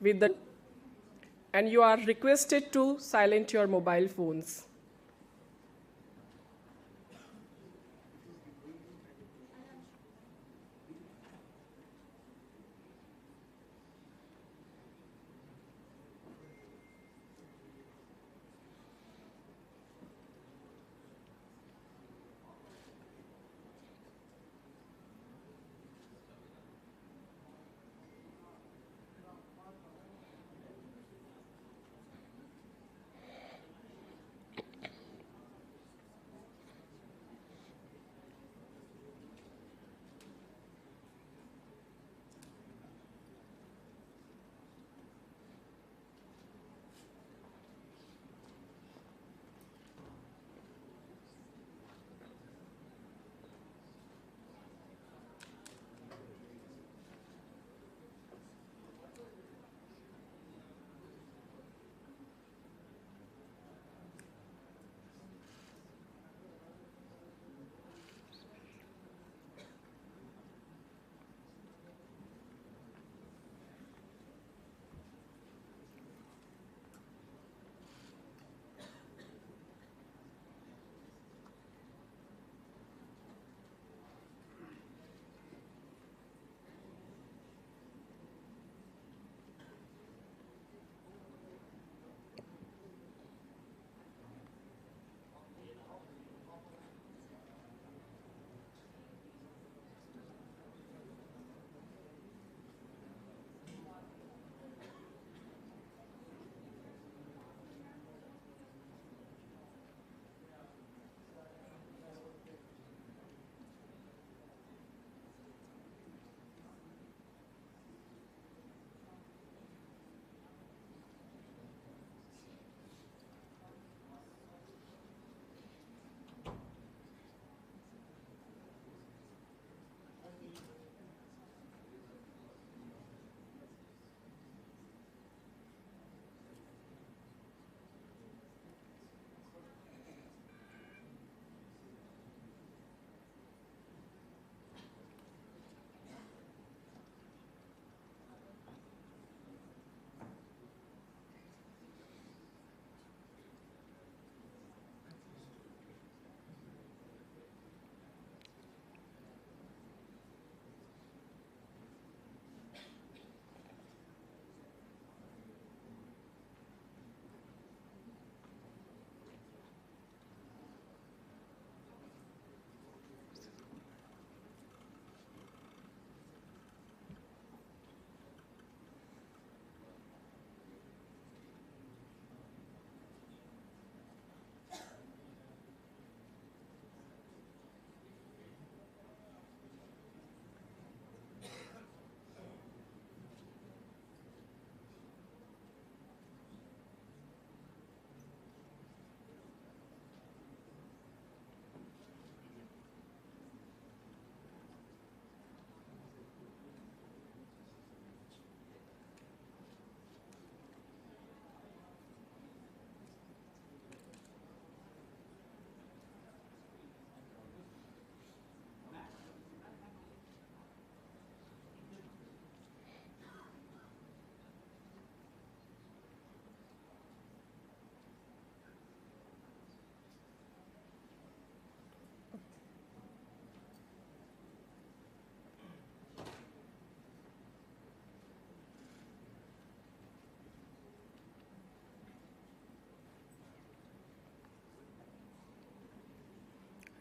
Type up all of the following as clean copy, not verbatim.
with the and you are requested to silence your mobile phones.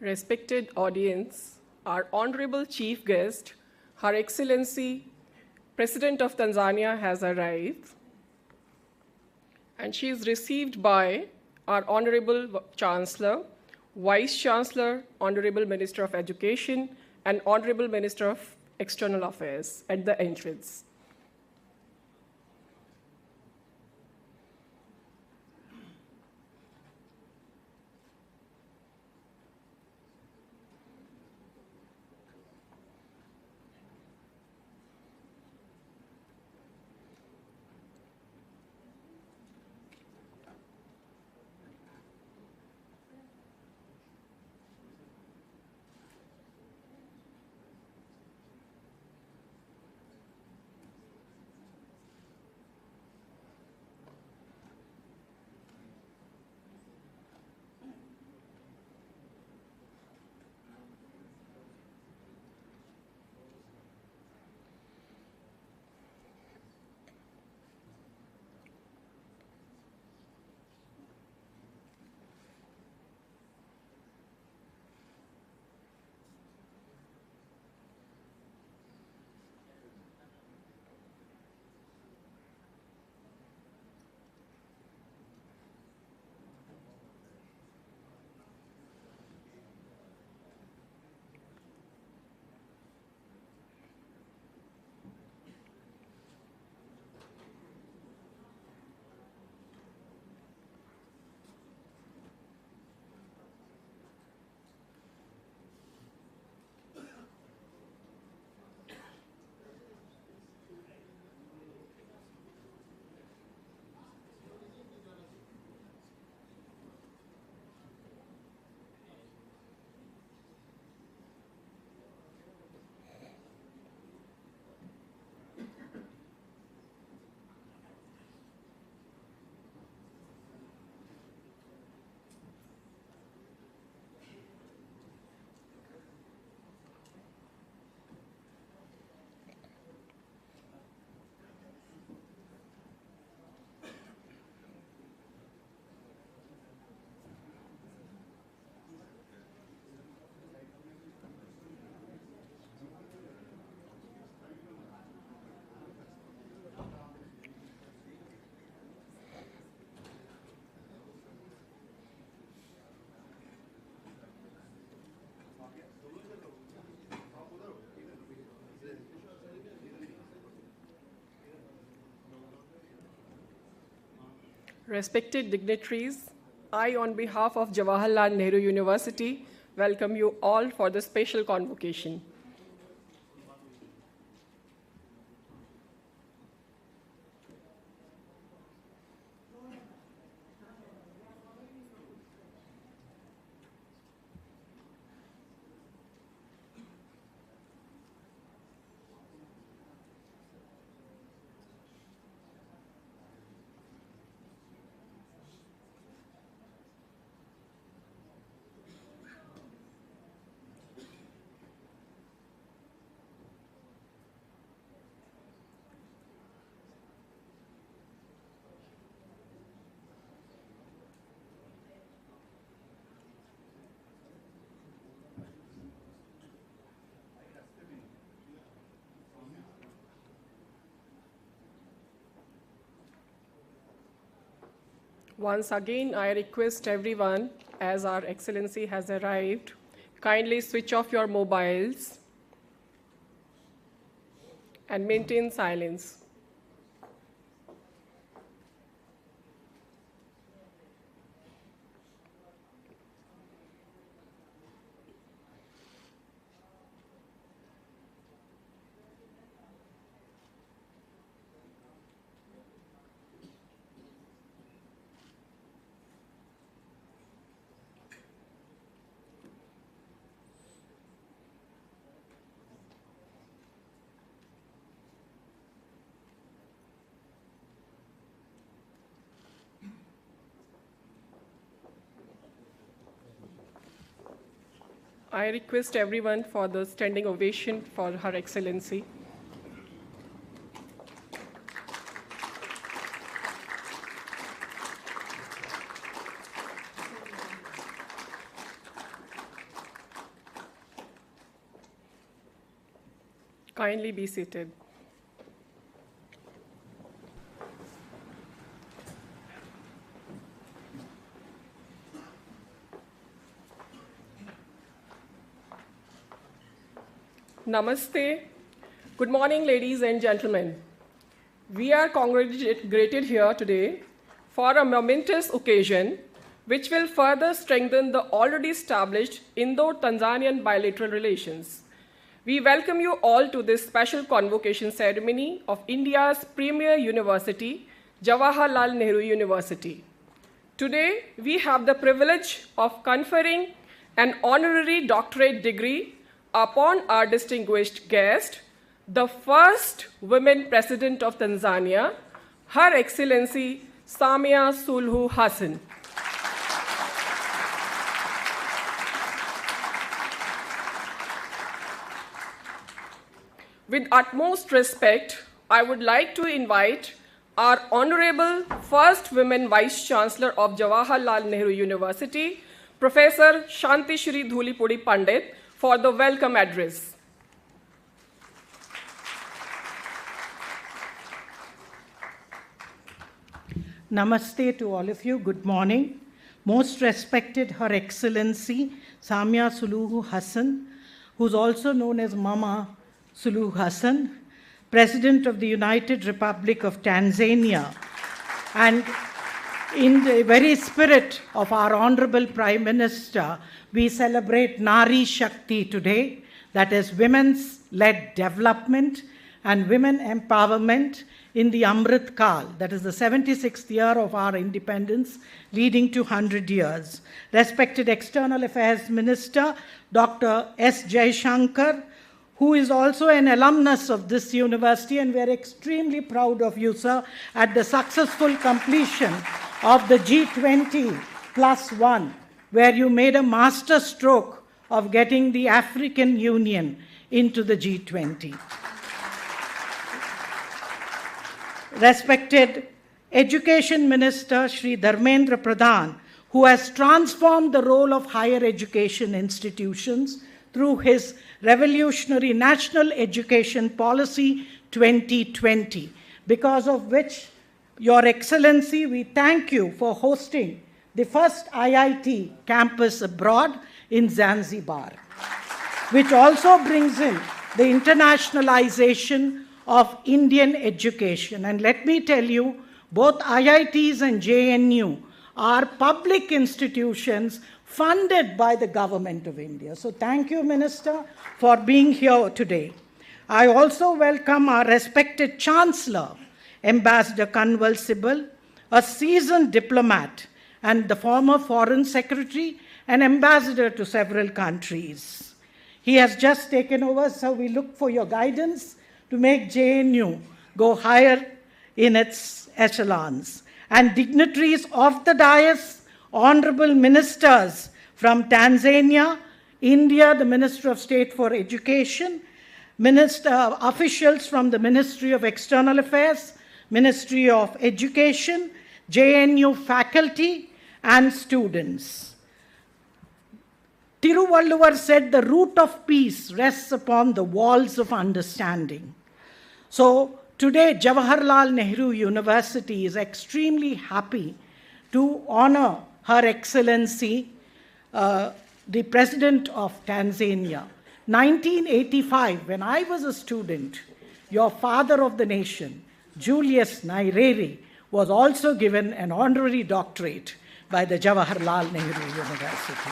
Respected audience, our honorable chief guest, Her Excellency, President of Tanzania has arrived, and she is received by our Honorable Chancellor, Vice Chancellor, Honorable Minister of Education, and Honorable Minister of External Affairs at the entrance. Respected dignitaries, I, on behalf of Jawaharlal Nehru University, welcome you all for the special convocation. Once again, I request everyone, as Our Excellency has arrived, kindly switch off your mobiles and maintain silence. I request everyone for the standing ovation for Her Excellency. Kindly be seated. Namaste. Good morning, ladies and gentlemen. We are congregated here today for a momentous occasion which will further strengthen the already established Indo-Tanzanian bilateral relations. We welcome you all to this special convocation ceremony of India's premier university, Jawaharlal Nehru University. Today, we have the privilege of conferring an honorary doctorate degree upon our distinguished guest, the first women president of Tanzania, Her Excellency Samia Suluhu Hassan. With utmost respect, I would like to invite our Honorable First Women Vice Chancellor of Jawaharlal Nehru University, Professor Shanti Shri Dhulipudi Pandit, for the welcome address. Namaste to all of you. Good morning. Most respected Her Excellency Samia Suluhu Hassan, who's also known as Mama Suluhu Hassan, President of the United Republic of Tanzania, and in the very spirit of our Honorable Prime Minister, we celebrate Nari Shakti today, that is women's-led development and women empowerment in the Amrit Kal, that is the 76th year of our independence, leading to 100 years. Respected External Affairs Minister, Dr. S. Jaishankar, who is also an alumnus of this university, and we are extremely proud of you, sir, at the successful completion of the G20+1, where you made a master stroke of getting the African Union into the G20. Respected Education Minister Shri Dharmendra Pradhan, who has transformed the role of higher education institutions through his revolutionary National Education Policy 2020, because of which, Your Excellency, we thank you for hosting the first IIT campus abroad in Zanzibar, which also brings in the internationalization of Indian education. And let me tell you, Both IITs and JNU are public institutions funded by the government of India. So thank you, Minister, for being here today. I also welcome our respected Chancellor, Ambassador Kanwal Sibal, a seasoned diplomat and the former Foreign Secretary and Ambassador to several countries. He has just taken over, so we look for your guidance to make JNU go higher in its echelons. And dignitaries of the dais, honorable ministers from Tanzania, India, the Minister of State for Education, officials from the Ministry of External Affairs, Ministry of Education, JNU faculty, and students. Tiruvalluvar said the root of peace rests upon the walls of understanding. So today, Jawaharlal Nehru University is extremely happy to honor Her Excellency, the President of Tanzania. 1985, when I was a student, your father of the nation, Julius Nyerere, was also given an honorary doctorate by the Jawaharlal Nehru University.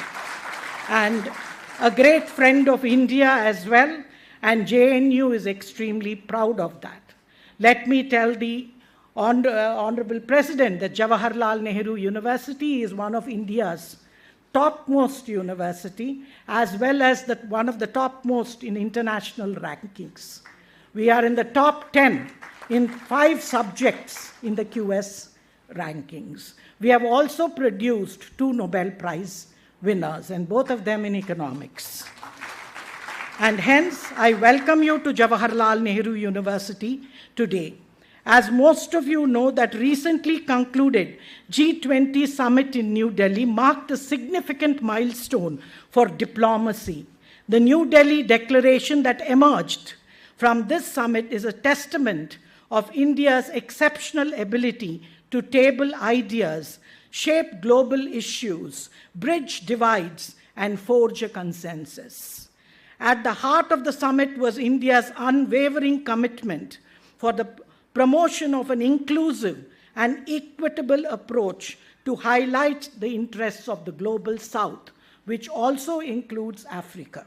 And a great friend of India as well, and JNU is extremely proud of that. Let me tell the Honorable President that Jawaharlal Nehru University is one of India's topmost university, as well as one of the topmost in international rankings. We are in the top 10 in 5 subjects in the QS rankings. We have also produced 2 Nobel Prize winners, and both of them in economics. And hence, I welcome you to Jawaharlal Nehru University today. As most of you know, that recently concluded G20 summit in New Delhi marked a significant milestone for diplomacy. The New Delhi declaration that emerged from this summit is a testament of India's exceptional ability to table ideas, shape global issues, bridge divides, and forge a consensus. At the heart of the summit was India's unwavering commitment for the promotion of an inclusive and equitable approach to highlight the interests of the global South, which also includes Africa.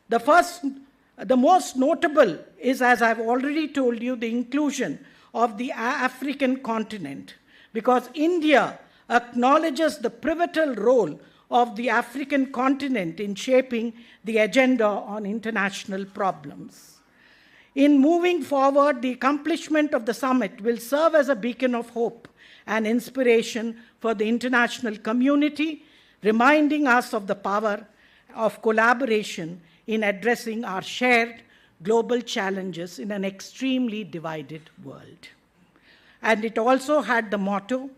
The most notable is, as I've already told you, the inclusion of the African continent, because India acknowledges the pivotal role of the African continent in shaping the agenda on international problems. In moving forward, the accomplishment of the summit will serve as a beacon of hope and inspiration for the international community, reminding us of the power of collaboration in addressing our shared global challenges in an extremely divided world. And it also had the motto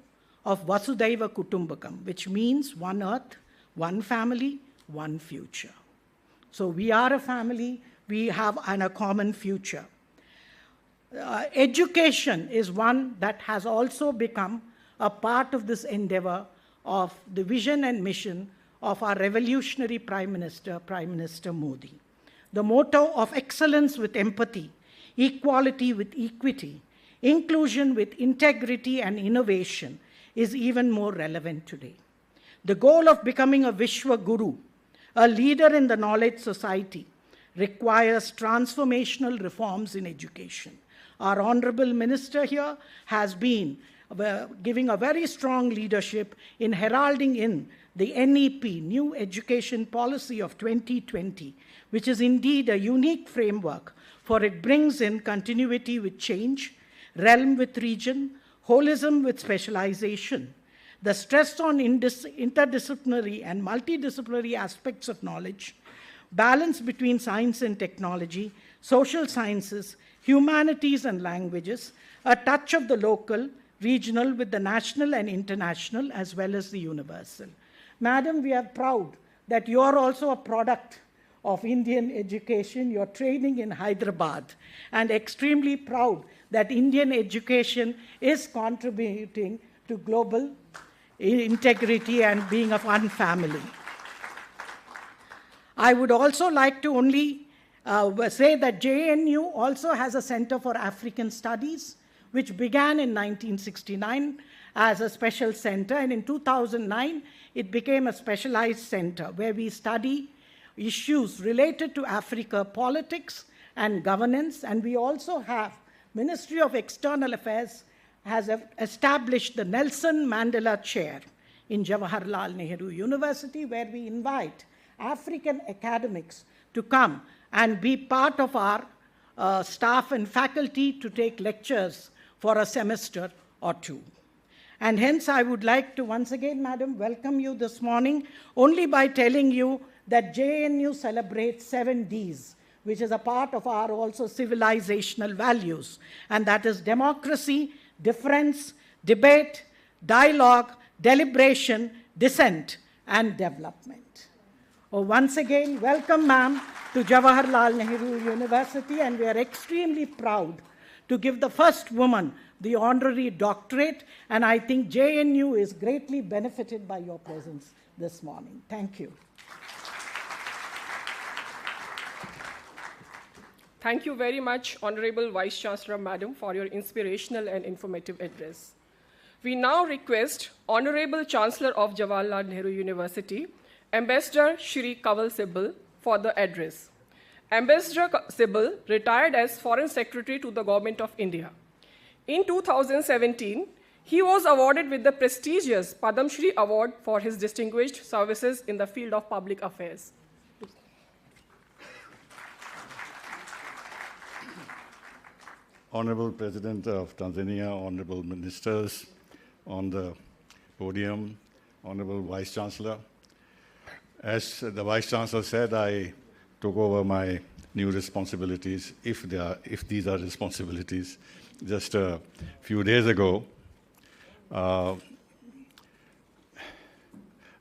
of Vasudhaiva Kutumbakam, which means one earth, one family, one future. So we are a family, we have a common future. Education is one that has also become a part of this endeavor of the vision and mission of our revolutionary Prime Minister Modi. The motto of excellence with empathy, equality with equity, inclusion with integrity and innovation is even more relevant today. The goal of becoming a Vishwa Guru, a leader in the knowledge society, requires transformational reforms in education. Our Honorable Minister here has been giving a very strong leadership in heralding in the NEP, New Education Policy of 2020, which is indeed a unique framework, for it brings in continuity with change, realm with region, holism with specialization, the stress on interdisciplinary and multidisciplinary aspects of knowledge, balance between science and technology, social sciences, humanities and languages, a touch of the local, regional with the national and international, as well as the universal. Madam, we are proud that you are also a product of Indian education. You're training in Hyderabad, and extremely proud that Indian education is contributing to global integrity and being of one family. I would also like to only say that JNU also has a Center for African Studies, which began in 1969 as a special center, and in 2009, it became a specialized center where we study issues related to Africa politics and governance, and we also have Ministry of External Affairs has established the Nelson Mandela Chair in Jawaharlal Nehru University, where we invite African academics to come and be part of our staff and faculty to take lectures for a semester or two. And hence, I would like to once again, Madam, welcome you this morning, only by telling you that JNU celebrates 7 Ds, which is a part of our also civilizational values, and that is democracy, difference, debate, dialogue, deliberation, dissent, and development. Once again, welcome, ma'am, to Jawaharlal Nehru University, and we are extremely proud to give the first woman the honorary doctorate, and I think JNU is greatly benefited by your presence this morning. Thank you. Thank you very much, Honorable Vice Chancellor, Madam, for your inspirational and informative address. We now request Honorable Chancellor of Jawaharlal Nehru University, Ambassador Shri Kanwal Sibal, for the address. Ambassador Sibal retired as Foreign Secretary to the Government of India. In 2017, he was awarded with the prestigious Padma Shri Award for his distinguished services in the field of public affairs. Honorable President of Tanzania, honorable ministers on the podium, honorable Vice Chancellor. As the Vice Chancellor said, I took over my new responsibilities, if these are responsibilities, just a few days ago.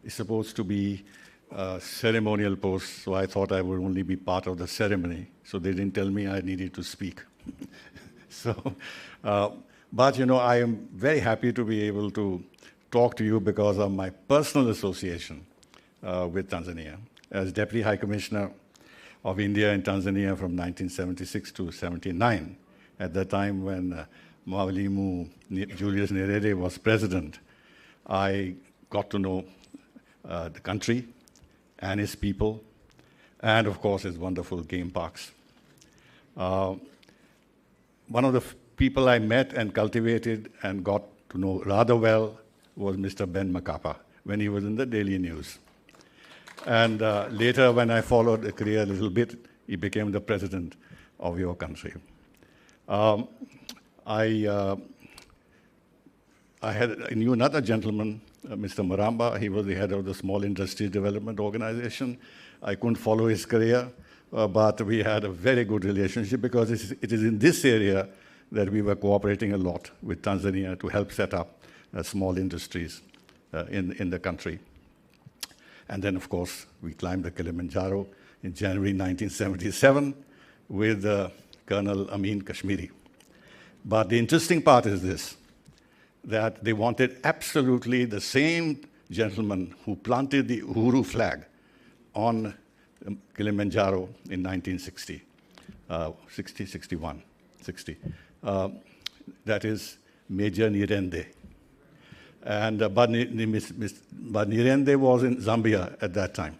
It's supposed to be a ceremonial post, so I thought I would only be part of the ceremony, so they didn't tell me I needed to speak. But you know, I am very happy to be able to talk to you because of my personal association with Tanzania. As Deputy High Commissioner of India in Tanzania from 1976 to 79, at the time when Mwalimu Julius Nyerere was president, I got to know the country and its people, and of course its wonderful game parks. One of the people I met and cultivated and got to know rather well was Mr. Ben Makapa, when he was in the Daily News. And later, when I followed the career a little bit, he became the president of your country. I knew another gentleman, Mr. Maramba. He was the head of the Small Industries Development Organization. I couldn't follow his career, but we had a very good relationship because it is in this area that we were cooperating a lot with Tanzania to help set up small industries in the country. And then, of course, we climbed the Kilimanjaro in January 1977 with Colonel Amin Kashmiri. But the interesting part is this, that they wanted absolutely the same gentleman who planted the Uhuru flag on Kilimanjaro in 1960, 60. That is Major Nirende. And but Nirende was in Zambia at that time.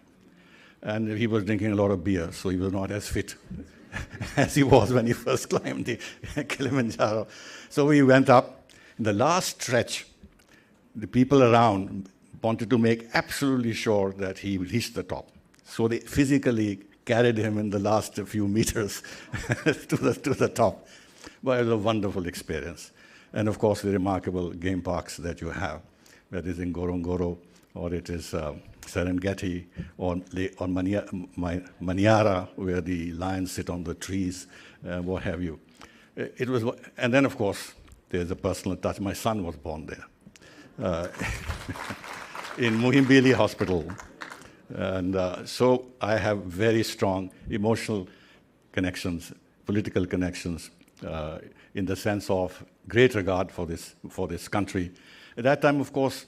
And he was drinking a lot of beer, so he was not as fit as he was when he first climbed the Kilimanjaro. So we went up. In the last stretch, the people around wanted to make absolutely sure that he reached the top. So they physically carried him in the last few meters to the top. But it was a wonderful experience. And of course, the remarkable game parks that you have, whether it's in Ngorongoro, or it is Serengeti, or Manyara, where the lions sit on the trees, what have you. It was, and then, of course, there's a personal touch. My son was born there, in Muhimbili Hospital. And so I have very strong emotional connections, political connections, in the sense of great regard for this country. At that time, of course,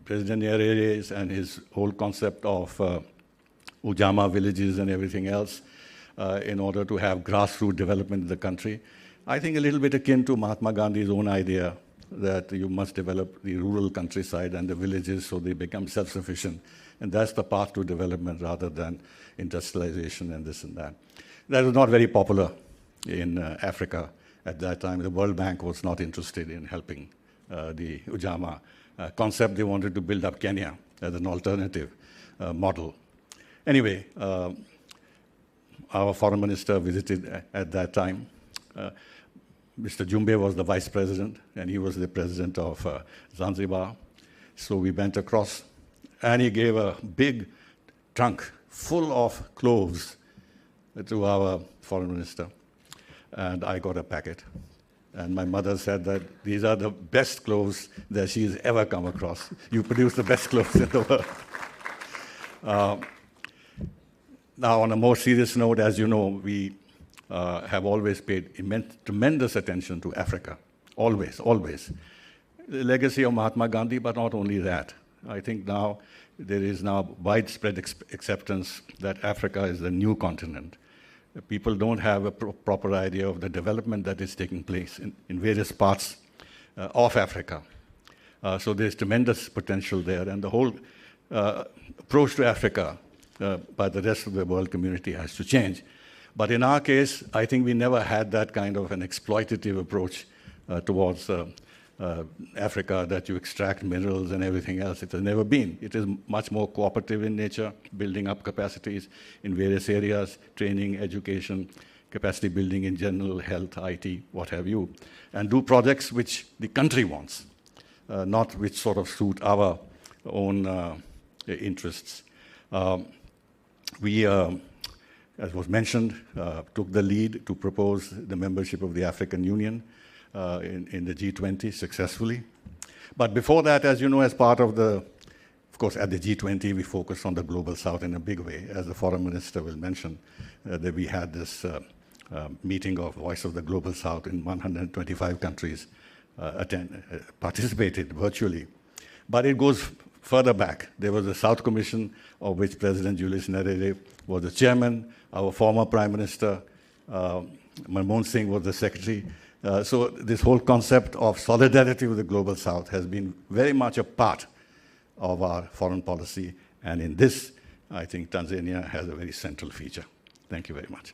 President Nyerere and his whole concept of Ujama villages and everything else, in order to have grassroots development in the country, I think a little bit akin to Mahatma Gandhi's own idea that you must develop the rural countryside and the villages so they become self-sufficient. And that's the path to development rather than industrialization and this and that. That was not very popular in Africa at that time. The World Bank was not interested in helping the Ujamaa concept. They wanted to build up Kenya as an alternative model. Anyway, our foreign minister visited at that time. Mr. Jumbe was the vice president, and he was the president of Zanzibar. So we went across, and he gave a big trunk full of cloves to our foreign minister. And I got a packet. And my mother said that these are the best cloves that she's ever come across. You produce the best cloves in the world. Now, on a more serious note, as you know, we have always paid tremendous attention to Africa. Always, always. The legacy of Mahatma Gandhi, but not only that. I think now there is now widespread acceptance that Africa is the new continent. People don't have a proper idea of the development that is taking place in various parts of Africa. So there's tremendous potential there, and the whole approach to Africa by the rest of the world community has to change. But in our case, I think we never had that kind of an exploitative approach towards Africa, that you extract minerals and everything else. It has never been. It is much more cooperative in nature, building up capacities in various areas, training, education, capacity building in general, health, IT, what have you, and do projects which the country wants, not which sort of suit our own interests. We, as was mentioned, took the lead to propose the membership of the African Union in the G20 successfully. But before that, as you know, as part of course, at the G20, we focused on the Global South in a big way. As the Foreign Minister will mention, that we had this meeting of Voice of the Global South in 125 countries participated virtually. But it goes further back. There was the South Commission, of which President Julius Nyerere was the chairman. Our former Prime Minister, Manmohan Singh, was the secretary. So this whole concept of solidarity with the Global South has been very much a part of our foreign policy. And in this, I think Tanzania has a very central feature. Thank you very much.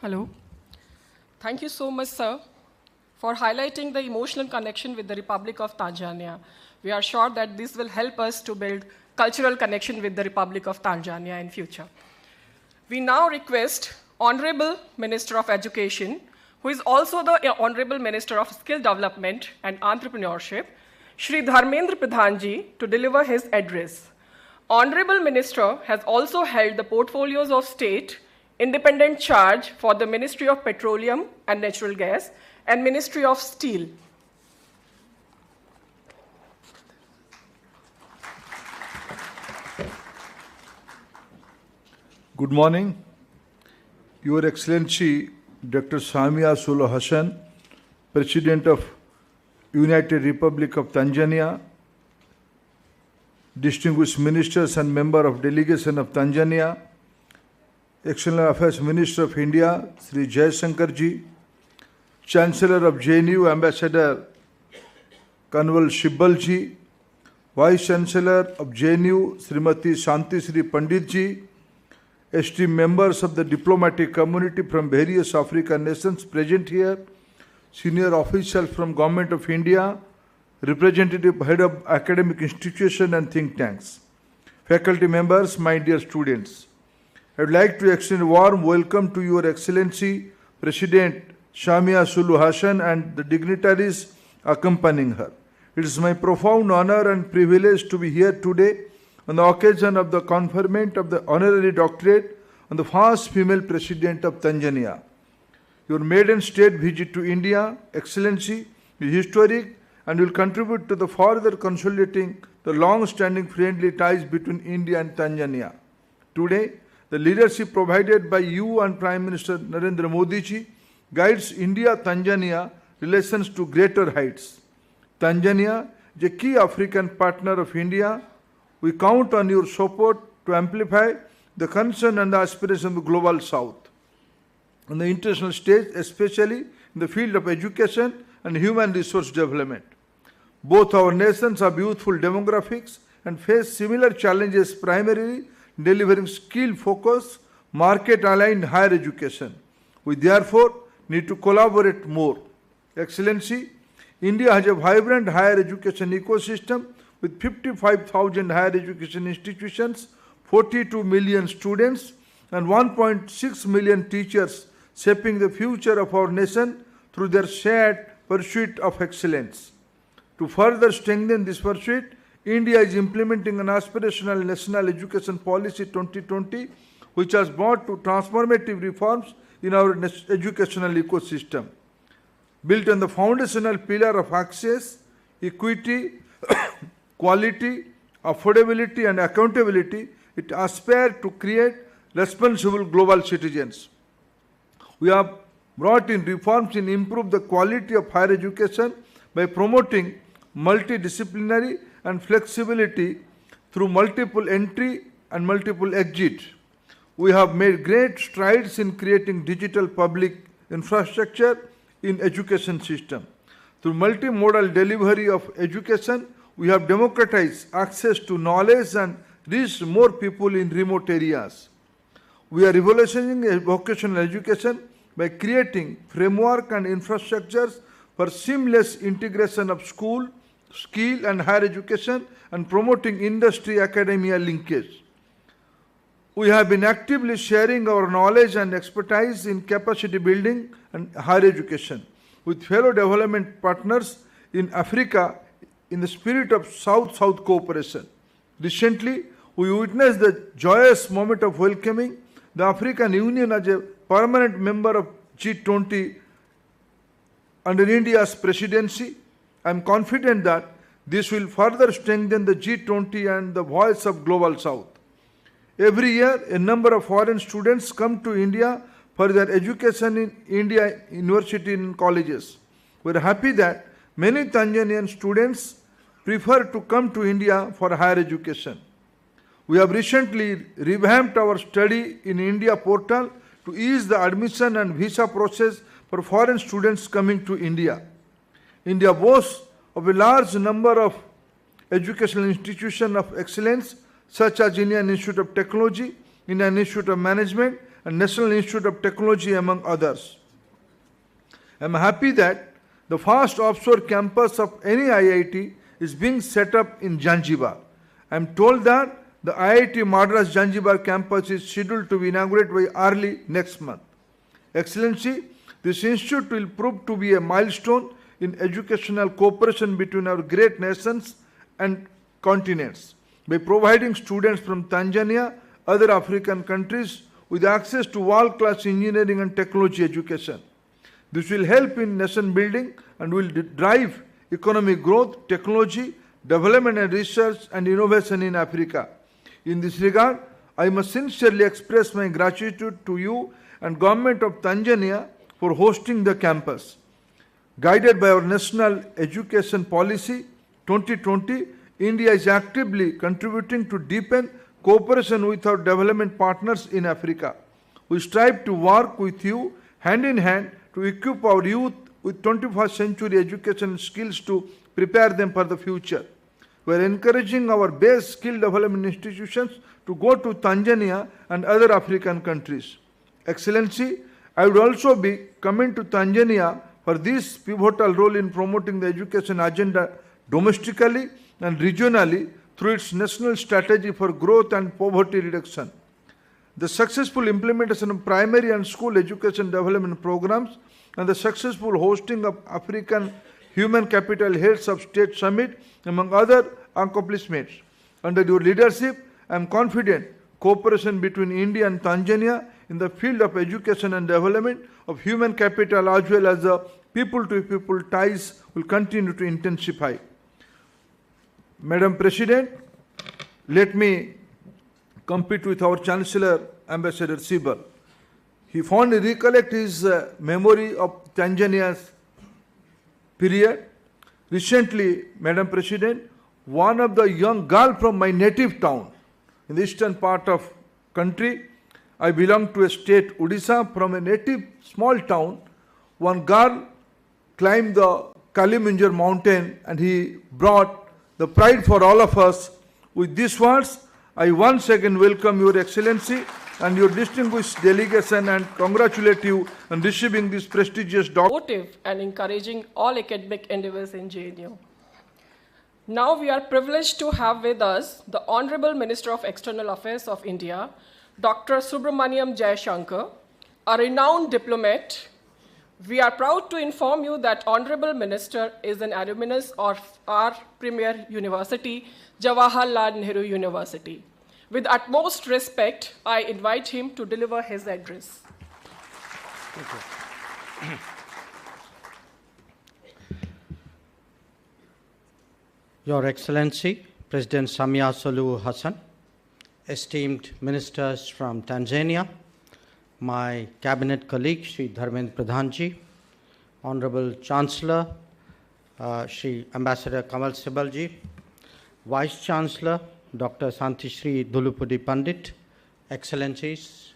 Hello. Thank you so much, sir, for highlighting the emotional connection with the Republic of Tanzania. We are sure that this will help us to build cultural connection with the Republic of Tanzania in future. We now request Honorable Minister of Education, who is also the Honorable Minister of Skill Development and Entrepreneurship, Shri Dharmendra Pradhan Ji, to deliver his address. Honorable Minister has also held the portfolios of State Independent Charge for the Ministry of Petroleum and Natural Gas and Ministry of Steel. Good morning. Your Excellency, Dr. Samia Suluhu Hassan, President of United Republic of Tanzania, distinguished ministers and member of delegation of Tanzania, External Affairs Minister of India, Sri Jaishankar Ji, Chancellor of JNU, Ambassador Kanwal Shibbal Ji, Vice Chancellor of JNU, Srimati Shanti Sri Pandit Ji, esteemed members of the diplomatic community from various African nations present here, senior officials from Government of India, representative head of academic institution and think tanks, faculty members, my dear students. I would like to extend a warm welcome to Your Excellency, President Samia Suluhu Hassan and the dignitaries accompanying her. It is my profound honor and privilege to be here today on the occasion of the conferment of the honorary doctorate on the first female President of Tanzania. Your maiden state visit to India, Excellency, is historic and will contribute to the further consolidating the long-standing friendly ties between India and Tanzania. Today, the leadership provided by you and Prime Minister Narendra Modi ji guides India-Tanzania relations to greater heights. Tanzania is a key African partner of India. We count on your support to amplify the concern and the aspirations of the global South on the international stage, especially in the field of education and human resource development. Both our nations have youthful demographics and face similar challenges, primarily delivering skill-focused, market-aligned higher education. We therefore need to collaborate more. Excellency, India has a vibrant higher education ecosystem with 55,000 higher education institutions, 42 million students, and 1.6 million teachers shaping the future of our nation through their shared pursuit of excellence. To further strengthen this pursuit, India is implementing an aspirational National Education Policy 2020, which has brought to transformative reforms in our educational ecosystem. Built on the foundational pillar of access, equity, quality, affordability, and accountability, it aspires to create responsible global citizens. We have brought in reforms in improve the quality of higher education by promoting multidisciplinary and flexibility through multiple entry and multiple exit. We have made great strides in creating digital public infrastructure in education system. Through multimodal delivery of education, we have democratized access to knowledge and reached more people in remote areas. We are revolutionizing vocational education by creating framework and infrastructures for seamless integration of school, skill and higher education and promoting industry-academia linkage. We have been actively sharing our knowledge and expertise in capacity building and higher education with fellow development partners in Africa in the spirit of South-South cooperation. Recently, we witnessed the joyous moment of welcoming the African Union as a permanent member of G20 under India's presidency. I am confident that this will further strengthen the G20 and the voice of Global South. Every year, a number of foreign students come to India for their education in India university and colleges. We are happy that many Tanzanian students prefer to come to India for higher education. We have recently revamped our Study in India portal to ease the admission and visa process for foreign students coming to India. India boasts of a large number of educational institutions of excellence such as Indian Institute of Technology, Indian Institute of Management, and National Institute of Technology, among others. I am happy that the first offshore campus of any IIT is being set up in Zanzibar. I am told that the IIT Madras Zanzibar campus is scheduled to be inaugurated by early next month. Excellency, this institute will prove to be a milestone in educational cooperation between our great nations and continents by providing students from Tanzania, other African countries with access to world-class engineering and technology education. This will help in nation building and will drive economic growth, technology, development and research and innovation in Africa. In this regard, I must sincerely express my gratitude to you and Government of Tanzania for hosting the campus. Guided by our National Education Policy 2020, India is actively contributing to deepen cooperation with our development partners in Africa. We strive to work with you hand in hand to equip our youth with 21st century education skills to prepare them for the future. We are encouraging our base skill development institutions to go to Tanzania and other African countries. Excellency, I would also be coming to Tanzania for this pivotal role in promoting the education agenda domestically and regionally through its national strategy for growth and poverty reduction. The successful implementation of primary and school education development programs and the successful hosting of African Human Capital Heads of State Summit, among other accomplishments. Under your leadership, I am confident cooperation between India and Tanzania in the field of education and development of human capital as well as the people-to-people ties will continue to intensify. Madam President, let me compete with our Chancellor, Ambassador Sibal. He fondly recollect his memory of Tanzania's period. Recently, Madam President, one of the young girl from my native town in the eastern part of country, I belong to a state, Odisha, from a native small town. One girl climbed the Kalimanjaro mountain and he brought the pride for all of us. With these words, I once again welcome Your Excellency and your distinguished delegation and congratulate you on receiving this prestigious document. Supportive and encouraging all academic endeavors in JNU. Now we are privileged to have with us the Honorable Minister of External Affairs of India, Dr. Subramaniam Jaishankar, a renowned diplomat. We are proud to inform you that Honorable Minister is an alumnus of our premier university, Jawaharlal Nehru University. With utmost respect, I invite him to deliver his address. Thank you. Your Excellency, President Samia Suluhu Hassan, esteemed ministers from Tanzania, my cabinet colleague, Shri Dharmendra Pradhanji, Honorable Chancellor, Shri Ambassador Kamal Sibalji, Vice Chancellor, Dr. Santishri Dhulupudi Pandit, Excellencies,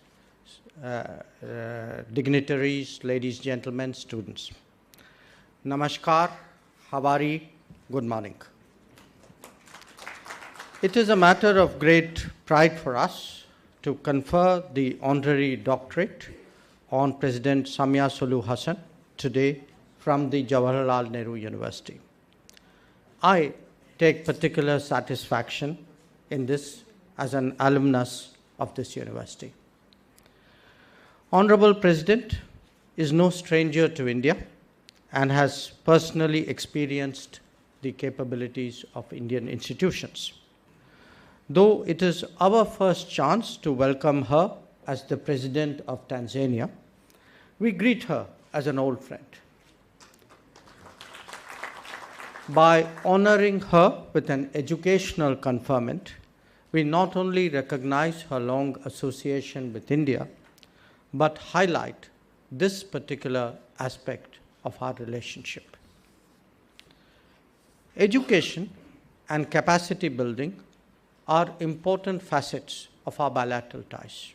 dignitaries, ladies, gentlemen, students. Namaskar, Havari, good morning. It is a matter of great pride for us to confer the honorary doctorate on President Samia Suluhu Hassan today from the Jawaharlal Nehru University. I take particular satisfaction in this as an alumnus of this university. Honorable President is no stranger to India and has personally experienced the capabilities of Indian institutions. Though it is our first chance to welcome her as the President of Tanzania, we greet her as an old friend. By honoring her with an educational conferment, we not only recognize her long association with India, but highlight this particular aspect of our relationship. Education and capacity building are important facets of our bilateral ties.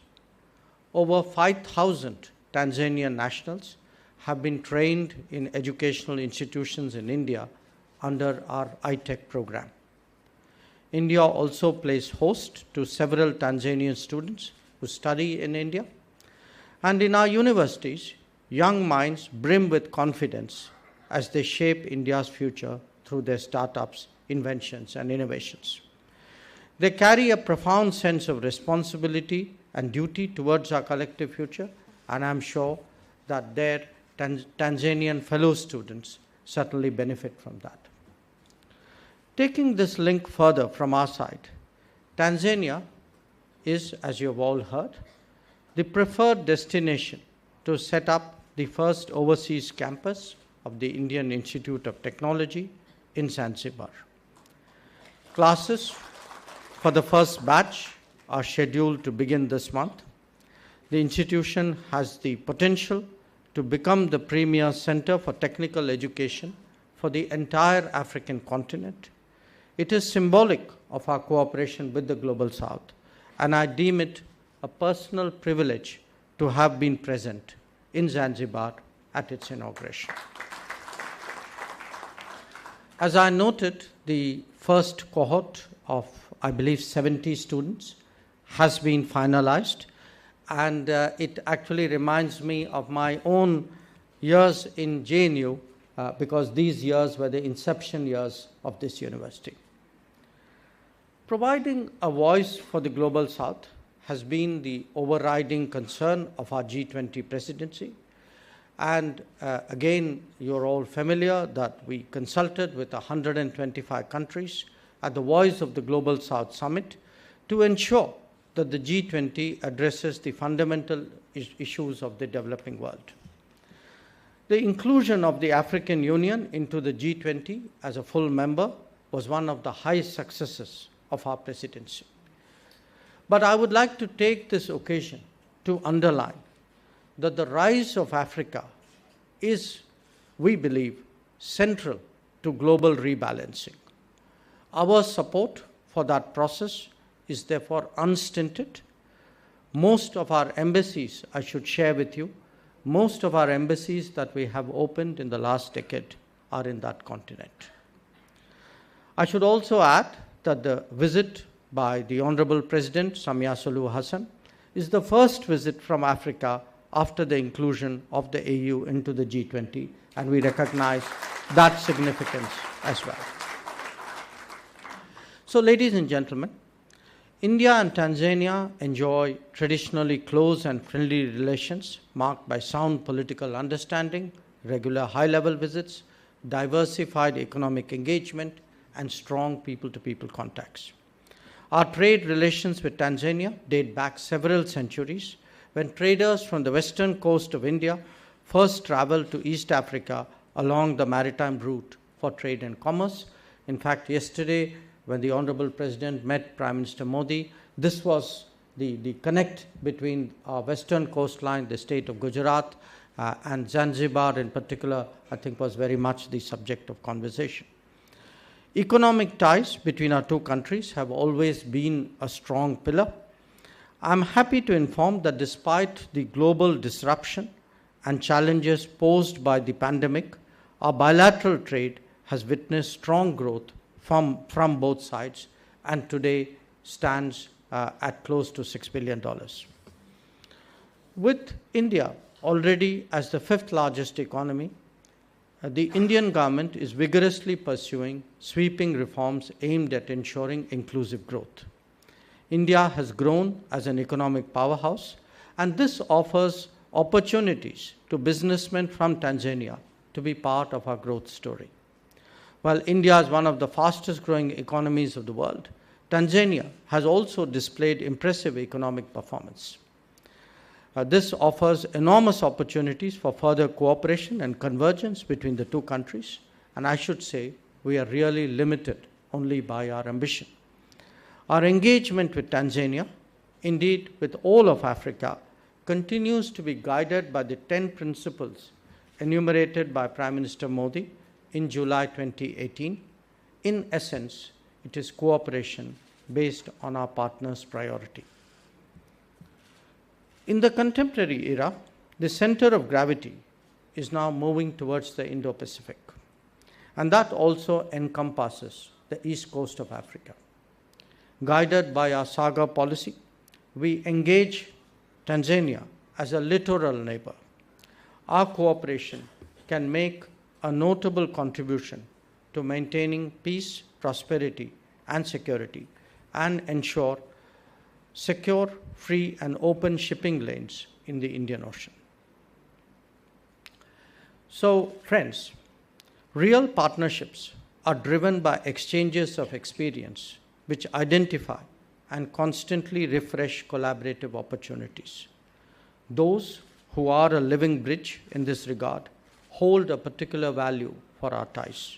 Over 5,000 Tanzanian nationals have been trained in educational institutions in India under our ITEC program. India also plays host to several Tanzanian students who study in India. And in our universities, young minds brim with confidence as they shape India's future through their startups, inventions, and innovations. They carry a profound sense of responsibility and duty towards our collective future, and I'm sure that their Tanzanian fellow students certainly benefit from that. Taking this link further from our side, Tanzania is, as you have all heard, the preferred destination to set up the first overseas campus of the Indian Institute of Technology in Zanzibar. Classes for the first batch are scheduled to begin this month. The institution has the potential to become the premier center for technical education for the entire African continent. It is symbolic of our cooperation with the Global South, and I deem it a personal privilege to have been present in Zanzibar at its inauguration. As I noted, the first cohort of, I believe, 70 students has been finalized, and it actually reminds me of my own years in JNU because these years were the inception years of this university. Providing a voice for the Global South has been the overriding concern of our G20 presidency. And again, you're all familiar that we consulted with 125 countries at the Voice of the Global South Summit to ensure that the G20 addresses the fundamental issues of the developing world. The inclusion of the African Union into the G20 as a full member was one of the highest successes of our presidency. But I would like to take this occasion to underline that the rise of Africa is, we believe, central to global rebalancing. Our support for that process is therefore unstinted. Most of our embassies, I should share with you, most of our embassies that we have opened in the last decade are in that continent. I should also add that the visit by the Honorable President Samia Suluhu Hassan is the first visit from Africa after the inclusion of the AU into the G20, and we recognize that significance as well. So, ladies and gentlemen, India and Tanzania enjoy traditionally close and friendly relations marked by sound political understanding, regular high-level visits, diversified economic engagement, and strong people-to-people contacts. Our trade relations with Tanzania date back several centuries when traders from the western coast of India first traveled to East Africa along the maritime route for trade and commerce. In fact, yesterday, when the Honorable President met Prime Minister Modi, this was the connect between our western coastline, the state of Gujarat, and Zanzibar in particular, I think was very much the subject of conversation. Economic ties between our two countries have always been a strong pillar. I'm happy to inform that despite the global disruption and challenges posed by the pandemic, our bilateral trade has witnessed strong growth from both sides and today stands at close to $6 billion. With India already as the fifth largest economy, the Indian government is vigorously pursuing sweeping reforms aimed at ensuring inclusive growth. India has grown as an economic powerhouse, and this offers opportunities to businessmen from Tanzania to be part of our growth story. While India is one of the fastest growing economies of the world, Tanzania has also displayed impressive economic performance. This offers enormous opportunities for further cooperation and convergence between the two countries, and I should say we are really limited only by our ambition. Our engagement with Tanzania, indeed with all of Africa, continues to be guided by the 10 principles enumerated by Prime Minister Modi in July 2018. In essence, it is cooperation based on our partners' priority. In the contemporary era, the center of gravity is now moving towards the Indo-Pacific, and that also encompasses the east coast of Africa. Guided by our SAGA policy, we engage Tanzania as a littoral neighbor. Our cooperation can make a notable contribution to maintaining peace, prosperity, and security, and ensure secure, free, and open shipping lanes in the Indian Ocean. So, friends, real partnerships are driven by exchanges of experience which identify and constantly refresh collaborative opportunities. Those who are a living bridge in this regard hold a particular value for our ties.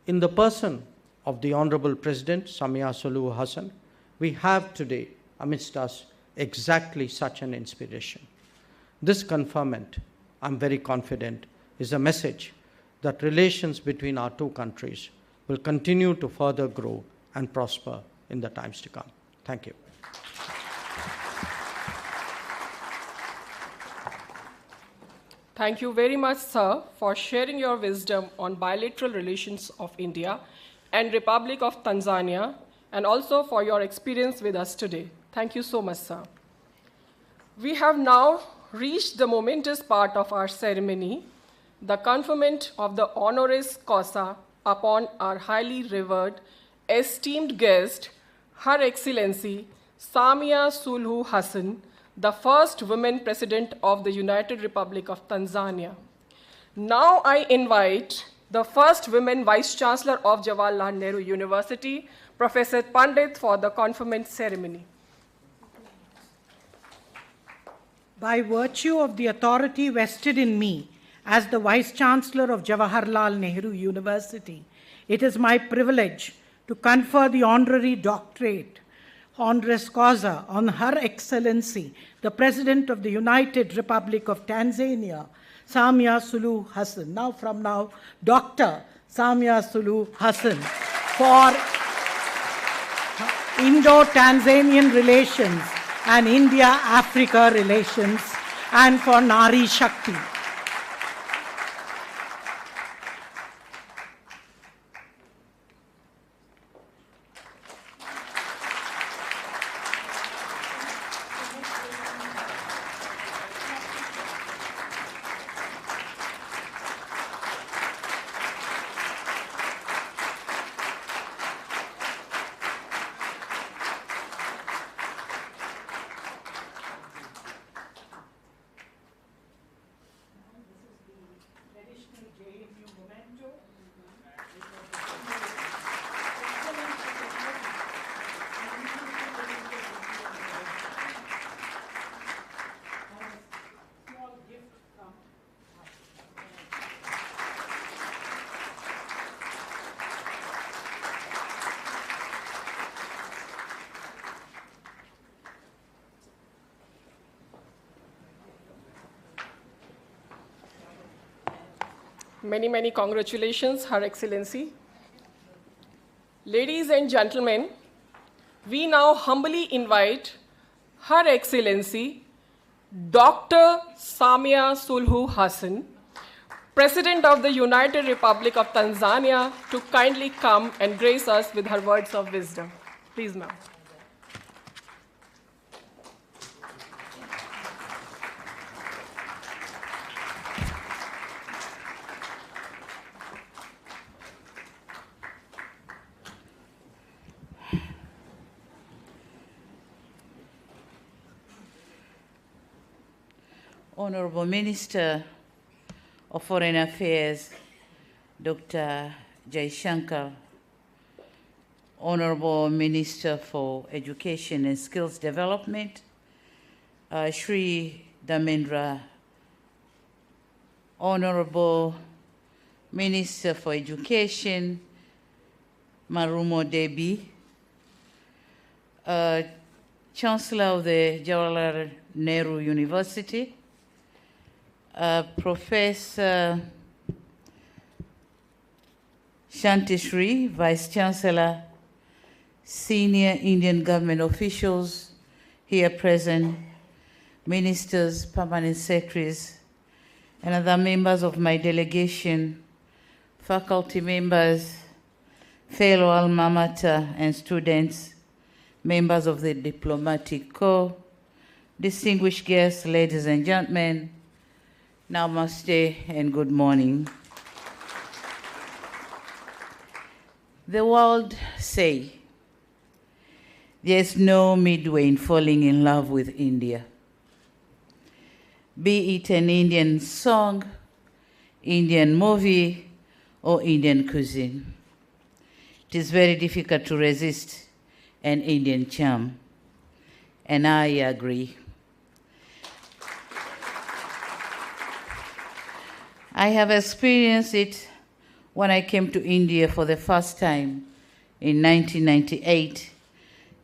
In the person of the Honorable President Samia Suluhu Hassan, we have today amidst us exactly such an inspiration. This conferment, I'm very confident, is a message that relations between our two countries will continue to further grow and prosper in the times to come. Thank you. Thank you very much, sir, for sharing your wisdom on bilateral relations of India and Republic of Tanzania, and also for your experience with us today. Thank you so much, sir. We have now reached the momentous part of our ceremony, the conferment of the honoris causa upon our highly revered, esteemed guest, Her Excellency Samia Suluhu Hassan, the first woman president of the United Republic of Tanzania. Now I invite the first woman vice chancellor of Jawaharlal Nehru University, Professor Pandit, for the conferment ceremony. By virtue of the authority vested in me as the Vice Chancellor of Jawaharlal Nehru University, it is my privilege to confer the honorary doctorate, honoris causa, on Her Excellency, the President of the United Republic of Tanzania, Samia Suluhu Hassan. From now, Dr. Samia Suluhu Hassan for Indo-Tanzanian relations and India-Africa relations and for Nari Shakti. Many, many congratulations, Her Excellency. Ladies and gentlemen, we now humbly invite Her Excellency Dr. Samia Suluhu Hassan, President of the United Republic of Tanzania, to kindly come and grace us with her words of wisdom. Please, ma'am. Honorable Minister of Foreign Affairs, Dr. Jaishankar, Honorable Minister for Education and Skills Development, Shri Dharmendra, Honorable Minister for Education, Marumo Debi, Chancellor of the Jawaharlal Nehru University, Professor Shantishri, Vice Chancellor, senior Indian government officials here present, ministers, permanent secretaries, and other members of my delegation, faculty members, fellow alma mater and students, members of the diplomatic corps, distinguished guests, ladies and gentlemen, namaste and good morning. The world say there's no midway in falling in love with India. Be it an Indian song, Indian movie, or Indian cuisine. It is very difficult to resist an Indian charm, and I agree. I have experienced it when I came to India for the first time in 1998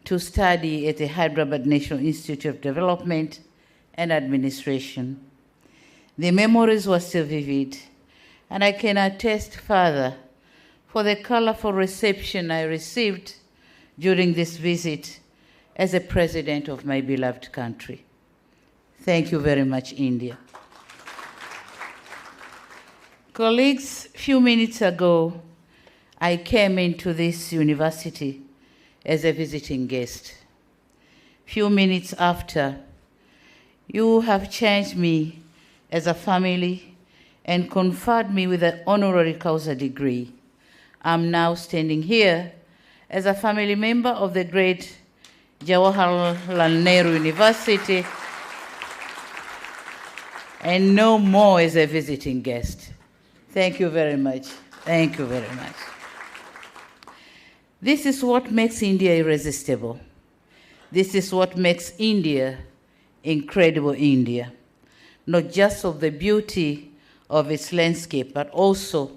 to study at the Hyderabad National Institute of Development and Administration. The memories were still vivid, and I can attest further for the colorful reception I received during this visit as a president of my beloved country. Thank you very much, India. Colleagues, a few minutes ago, I came into this university as a visiting guest. Few minutes after, you have changed me as a family and conferred me with an honorary causa degree. I'm now standing here as a family member of the great Jawaharlal Nehru University and no more as a visiting guest. Thank you very much. Thank you very much. This is what makes India irresistible. This is what makes India incredible India, not just of the beauty of its landscape, but also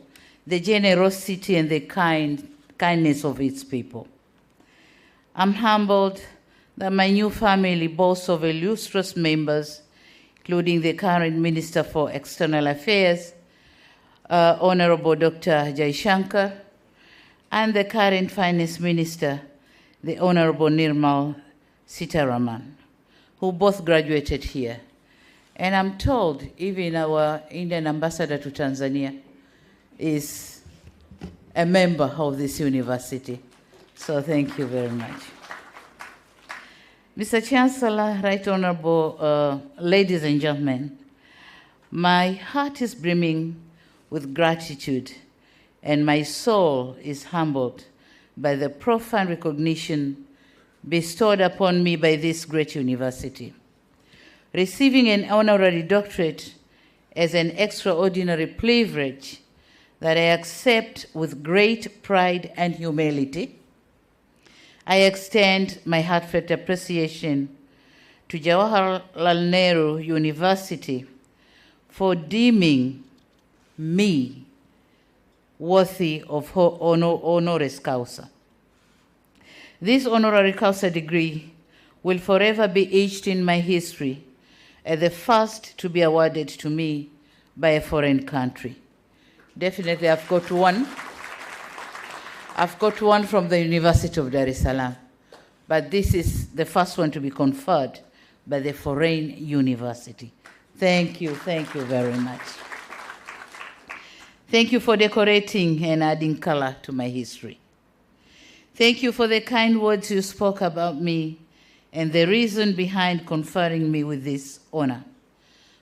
the generosity and the kindness of its people. I'm humbled that my new family boasts of illustrious members, including the current Minister for External Affairs, Honorable Dr. Jaishankar, and the current Finance Minister, the Honorable Nirmal Sitaraman, who both graduated here. And I'm told even our Indian ambassador to Tanzania is a member of this university. So thank you very much. Mr. Chancellor, Right Honorable ladies and gentlemen, my heart is brimming with gratitude and my soul is humbled by the profound recognition bestowed upon me by this great university. Receiving an honorary doctorate as an extraordinary privilege that I accept with great pride and humility. I extend my heartfelt appreciation to Jawaharlal Nehru University for deeming me worthy of honoris causa. This honorary causa degree will forever be etched in my history as the first to be awarded to me by a foreign country. Definitely, I've got one. I've got one from the University of Dar es Salaam, but this is the first one to be conferred by the foreign university. Thank you very much. Thank you for decorating and adding color to my history. Thank you for the kind words you spoke about me and the reason behind conferring me with this honor.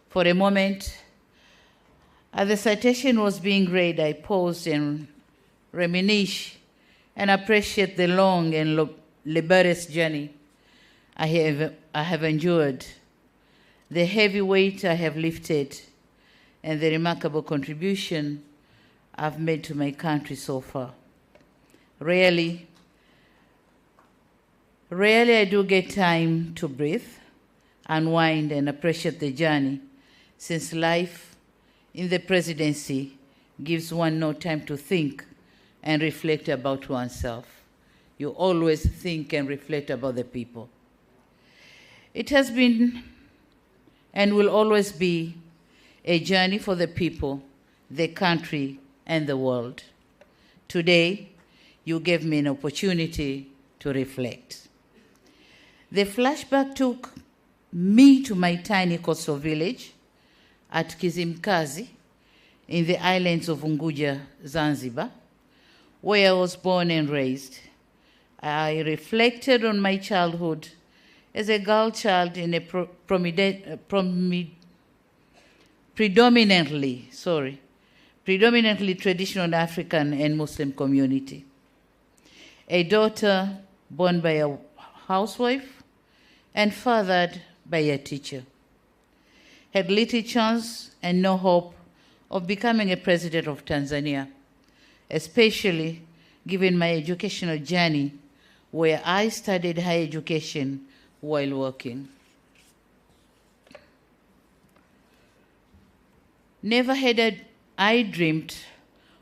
For a moment, as the citation was being read, I paused and reminisced and appreciate the long and laborious journey I have endured, the heavy weight I have lifted, and the remarkable contribution I've made to my country so far. Rarely I do get time to breathe, unwind, and appreciate the journey, since life in the presidency gives one no time to think and reflect about oneself. You always think and reflect about the people. It has been and will always be a journey for the people, the country, and the world. Today, you gave me an opportunity to reflect. The flashback took me to my tiny coastal village at Kizimkazi in the islands of Unguja, Zanzibar, where I was born and raised. I reflected on my childhood as a girl child in a predominantly traditional African and Muslim community. A daughter born by a housewife and fathered by a teacher. Had little chance and no hope of becoming a president of Tanzania, especially given my educational journey where I studied higher education while working. Never had I dreamed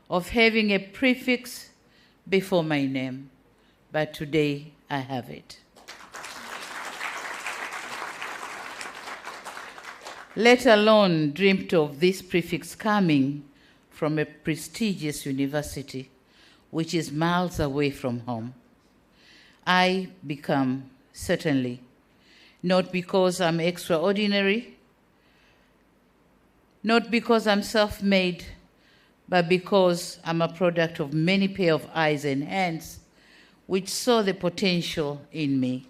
of having a prefix before my name, but today I have it. Let alone dreamt of this prefix coming from a prestigious university, which is miles away from home. I become, certainly, not because I'm extraordinary, not because I'm self-made, but because I'm a product of many pair of eyes and hands which saw the potential in me,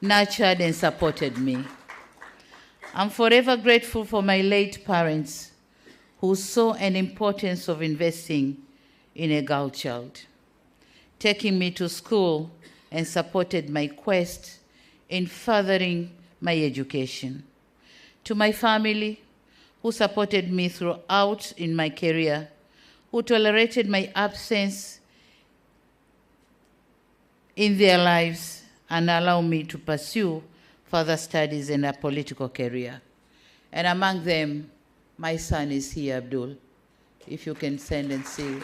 nurtured and supported me. I'm forever grateful for my late parents who saw an importance of investing in a girl child, taking me to school and supported my quest in furthering my education. To my family, who supported me throughout in my career, who tolerated my absence in their lives and allowed me to pursue further studies in a political career. And among them, my son is here, Abdul, if you can send and see.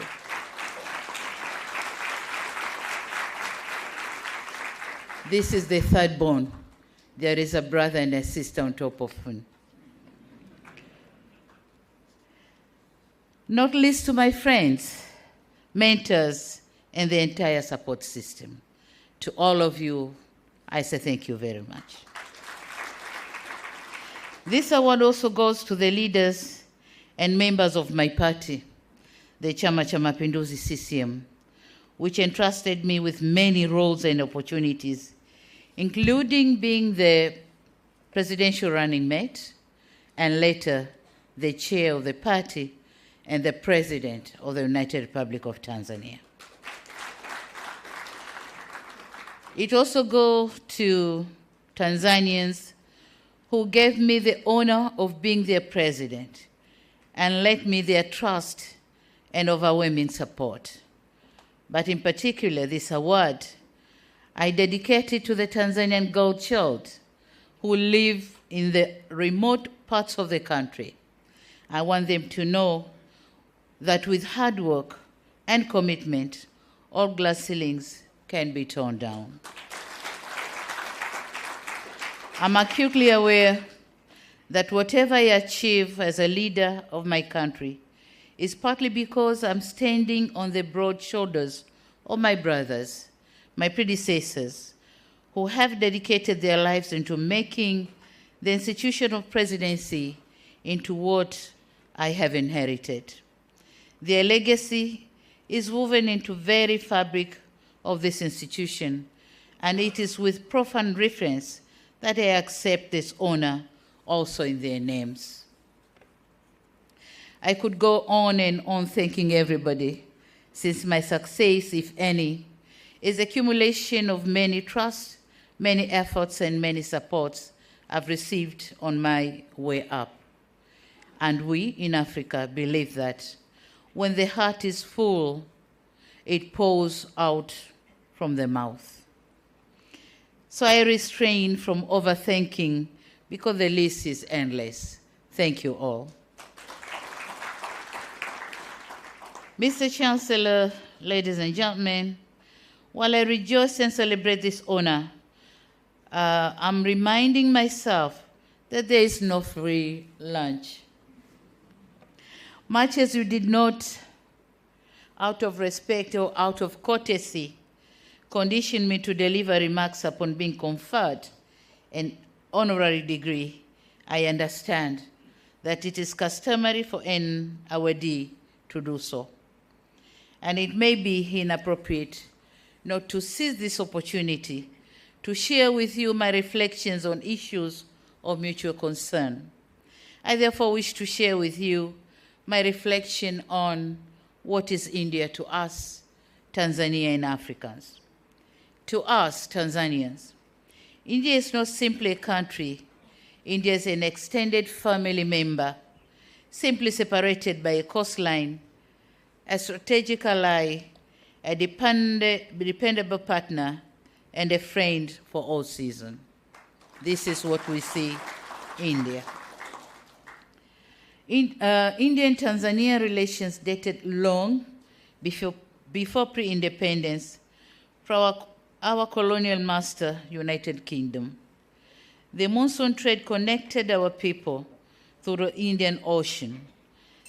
This is the third born. There is a brother and a sister on top of him. not least to my friends, mentors, and the entire support system. To all of you, I say thank you very much. This award also goes to the leaders and members of my party, the Chama cha Mapinduzi CCM, which entrusted me with many roles and opportunities, including being the presidential running mate, and later the chair of the party and the president of the United Republic of Tanzania. It also goes to Tanzanians who gave me the honor of being their president and lent me their trust and overwhelming support. But in particular, this award, I dedicate it to the Tanzanian girl child who live in the remote parts of the country. I want them to know that with hard work and commitment, all glass ceilings can be torn down. I'm acutely aware that whatever I achieve as a leader of my country is partly because I'm standing on the broad shoulders of my brothers, my predecessors, who have dedicated their lives into making the institution of presidency into what I have inherited. Their legacy is woven into the very fabric of this institution, and it is with profound reverence that I accept this honor also in their names. I could go on and on thanking everybody, since my success, if any, is accumulation of many trusts, many efforts, and many supports I've received on my way up. And we in Africa believe that when the heart is full, it pours out from the mouth. So I refrain from overthinking because the list is endless. Thank you all. Mr. Chancellor, ladies and gentlemen, while I rejoice and celebrate this honor, I'm reminding myself that there is no free lunch. Much as you did not, out of respect or out of courtesy, condition me to deliver remarks upon being conferred an honorary degree, I understand that it is customary for an awardee to do so. And it may be inappropriate not to seize this opportunity to share with you my reflections on issues of mutual concern. I therefore wish to share with you my reflection on what is India to us, Tanzania and Africans. To us, Tanzanians, India is not simply a country. India is an extended family member, simply separated by a coastline, a strategic ally, a dependable partner, and a friend for all seasons. This is what we see in India. India and Tanzania relations dated long before pre-independence from our colonial master, United Kingdom. The monsoon trade connected our people through the Indian Ocean.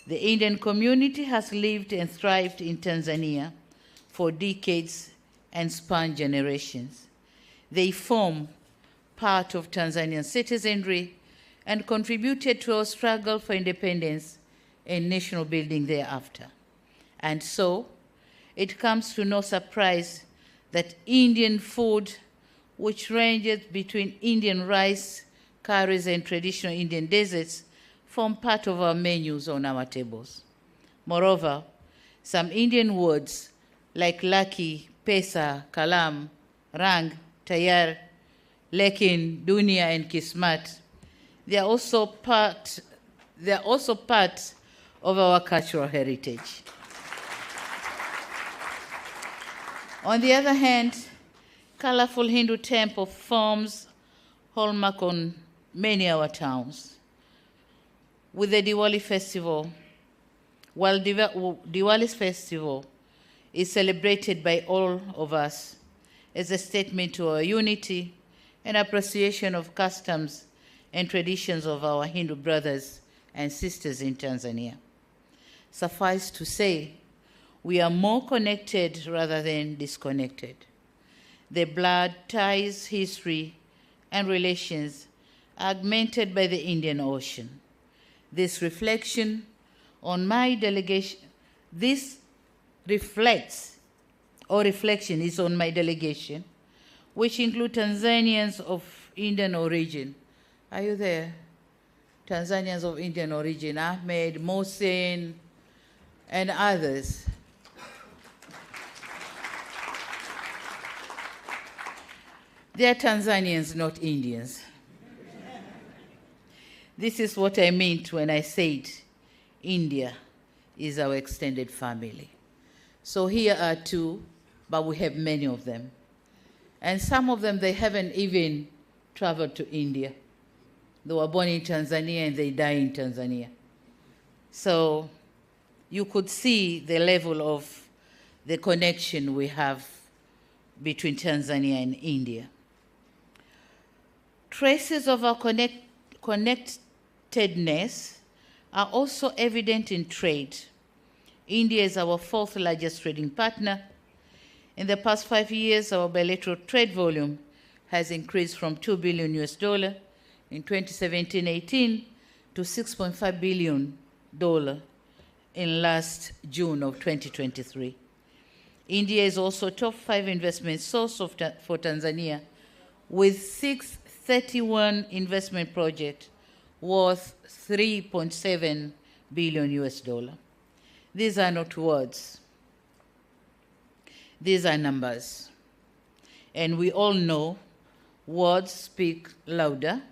The Indian community has lived and thrived in Tanzania for decades and spanned generations. They form part of Tanzanian citizenry and contributed to our struggle for independence and national building thereafter. And so, it comes to no surprise that Indian food, which ranges between Indian rice, curries, and traditional Indian desserts, form part of our menus on our tables. Moreover, some Indian words like lucky, pesa, kalam, rang, tayar, lekin, dunia, and kismat, they are also part of our cultural heritage. On the other hand, colorful Hindu temple forms hallmark on many of our towns. With the Diwali festival, while Diwali's festival is celebrated by all of us as a statement to our unity and appreciation of customs and traditions of our Hindu brothers and sisters in Tanzania. Suffice to say, we are more connected rather than disconnected. The blood ties, history, and relations are augmented by the Indian Ocean. This reflection on my delegation, this reflection is on my delegation, which include Tanzanians of Indian origin. Are you there? Tanzanians of Indian origin, Ahmed, Mohsen, and others. They are Tanzanians, not Indians. This is what I meant when I said India is our extended family. So here are two, but we have many of them. And some of them, they haven't even traveled to India. They were born in Tanzania and they die in Tanzania. So you could see the level of the connection we have between Tanzania and India. Traces of our connectedness are also evident in trade. India is our fourth largest trading partner. In the past 5 years, our bilateral trade volume has increased from $2 billion in 2017-18 to $6.5 billion in last June of 2023. India is also top 5 investment source for Tanzania, with 631 investment projects worth $3.7 billion. These are not words. These are numbers. And we all know words speak louder,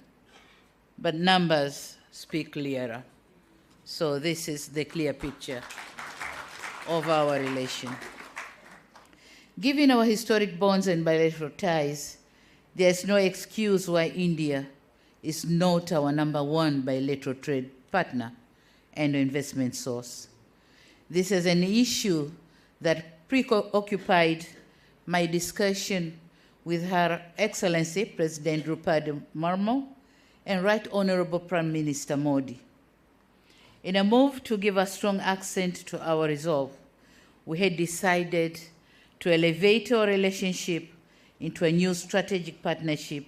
but numbers speak clearer. So this is the clear picture of our relation. Given our historic bonds and bilateral ties, there is no excuse why India is not our number one bilateral trade partner and investment source. This is an issue that preoccupied my discussion with Her Excellency President Draupadi Murmu and Right Honorable Prime Minister Modi. In a move to give a strong accent to our resolve, we had decided to elevate our relationship into a new strategic partnership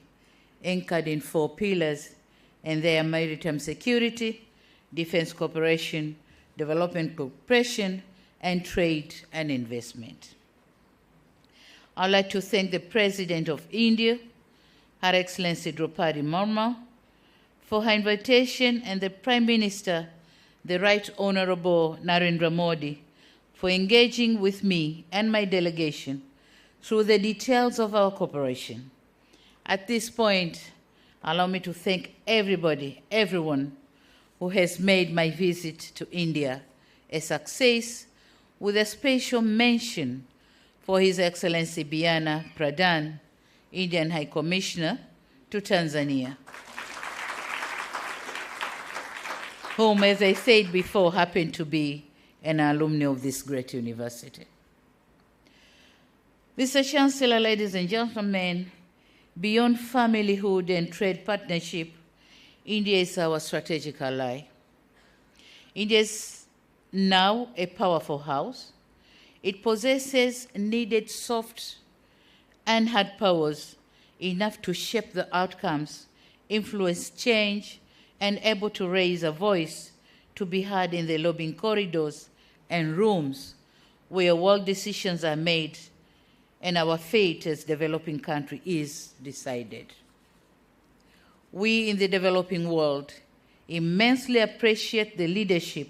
anchored in 4 pillars, and they are maritime security, defense cooperation, development cooperation, and trade and investment. I'd like to thank the President of India, Her Excellency Draupadi Murmu, for her invitation, and the Prime Minister, the Right Honorable Narendra Modi, for engaging with me and my delegation through the details of our cooperation. At this point, allow me to thank everyone who has made my visit to India a success, with a special mention for His Excellency Biana Pradhan, Indian High Commissioner to Tanzania, whom, as I said before, happened to be an alumni of this great university. Mr. Chancellor, ladies and gentlemen, beyond familyhood and trade partnership, India is our strategic ally. India is now a powerful house. It possesses needed soft and hard powers enough to shape the outcomes, influence change, and able to raise a voice to be heard in the lobbying corridors and rooms where world decisions are made and our fate as developing country is decided. We in the developing world immensely appreciate the leadership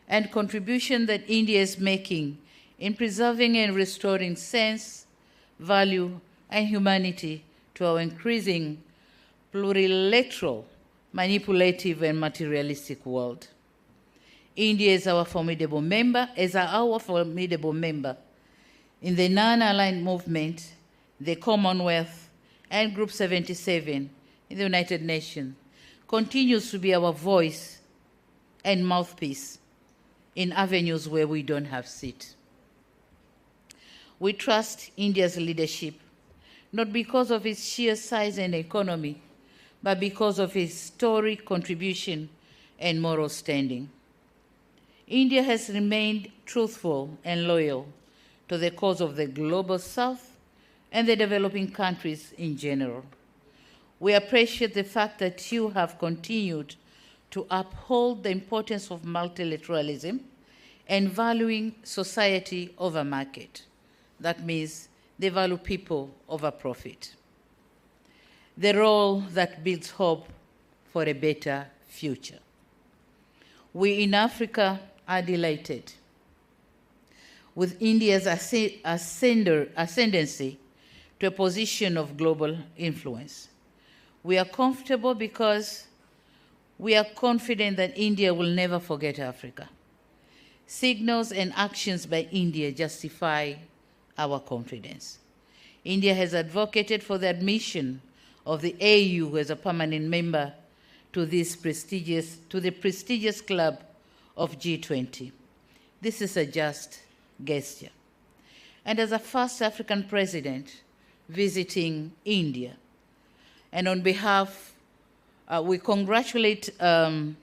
and contribution that India is making in preserving and restoring sense, value, and humanity to our increasing plurilateral, manipulative, and materialistic world. India is our formidable member, in the non-aligned movement, the Commonwealth, and Group 77 in the United Nations, continues to be our voice and mouthpiece in avenues where we don't have seat. We trust India's leadership, not because of its sheer size and economy, but because of its historic contribution and moral standing. India has remained truthful and loyal to the cause of the Global South and the developing countries in general. We appreciate the fact that you have continued to uphold the importance of multilateralism and valuing society over market. That means they value people over profit. The role that builds hope for a better future. We in Africa are delighted with India's ascendancy to a position of global influence. We are comfortable because we are confident that India will never forget Africa. Signals and actions by India justify our confidence. India has advocated for the admission of the AU as a permanent member to the prestigious club of G20. This is a just gesture. And as a first African president visiting India, and on behalf, we congratulate, on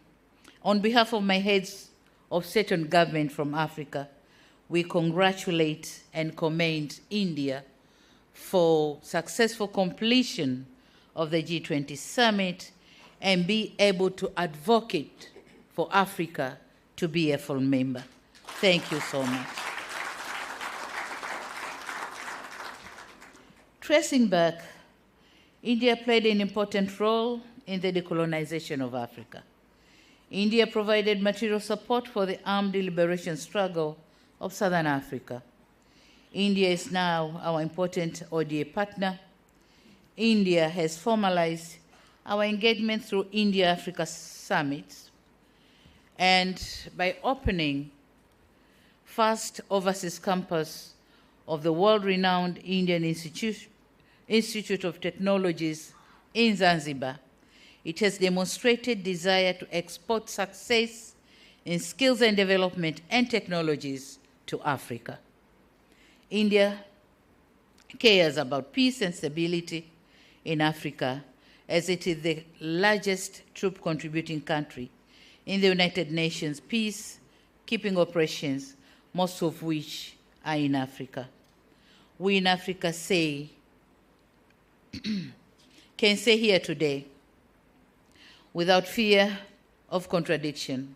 behalf of my heads of state and government from Africa, we congratulate and commend India for successful completion of the G20 summit and be able to advocate for Africa to be a full member. Thank you so much. Tracing back, India played an important role in the decolonization of Africa. India provided material support for the armed liberation struggle of Southern Africa. India is now our important ODA partner. India has formalized our engagement through India-Africa summits and by opening first overseas campus of the world-renowned Indian Institute of Technologies in Zanzibar. It has demonstrated desire to export success in skills and development and technologies to Africa. India cares about peace and stability in Africa, as it is the largest troop contributing country in the United Nations peacekeeping operations, most of which are in Africa. We in Africa can say here today, without fear of contradiction,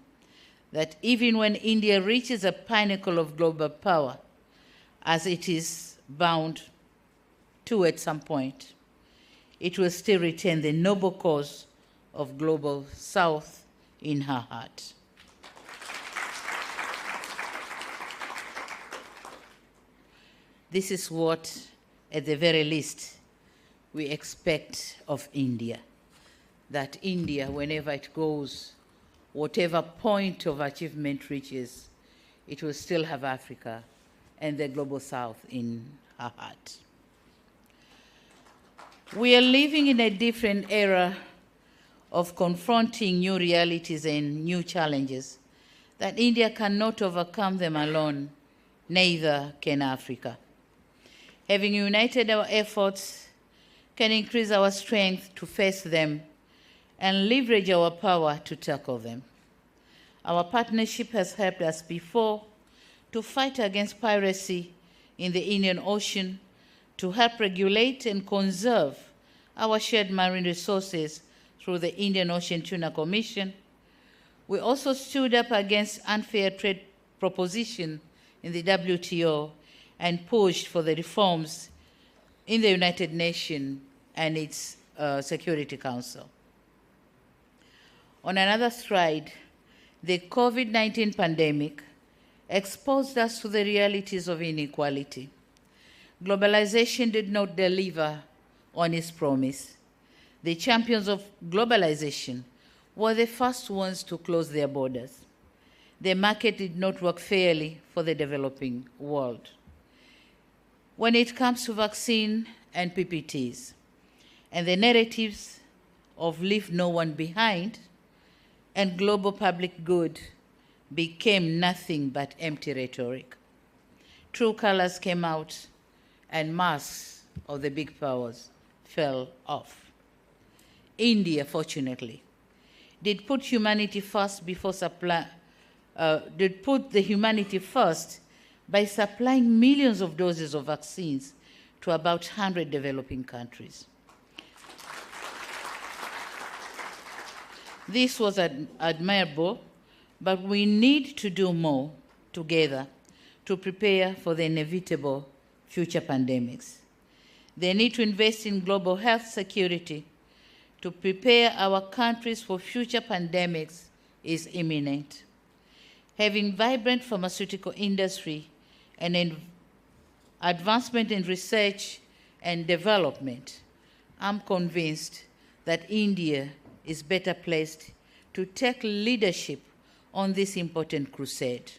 that even when India reaches a pinnacle of global power, as it is bound to at some point, it will still retain the noble cause of Global South in her heart. This is what, at the very least, we expect of India, that India, whenever it goes, whatever point of achievement reaches, it will still have Africa and the Global South in her heart. We are living in a different era of confronting new realities and new challenges that India cannot overcome them alone, neither can Africa. Having united our efforts can increase our strength to face them and leverage our power to tackle them. Our partnership has helped us before to fight against piracy in the Indian Ocean, to help regulate and conserve our shared marine resources through the Indian Ocean Tuna Commission. We also stood up against unfair trade proposition in the WTO and pushed for the reforms in the United Nations and its Security Council. On another stride, the COVID-19 pandemic exposed us to the realities of inequality. Globalization did not deliver on its promise. The champions of globalization were the first ones to close their borders. The market did not work fairly for the developing world. When it comes to vaccine and PPTs, and the narratives of leave no one behind and global public good became nothing but empty rhetoric. True colors came out and masks of the big powers fell off. India, fortunately, did put humanity first before did put the humanity first by supplying millions of doses of vaccines to about 100 developing countries. This was admirable, but we need to do more together to prepare for the inevitable future pandemics. They need to invest in global health security to prepare our countries for future pandemics is imminent. Having vibrant pharmaceutical industry and advancement in research and development, I'm convinced that India is better placed to take leadership on this important crusade.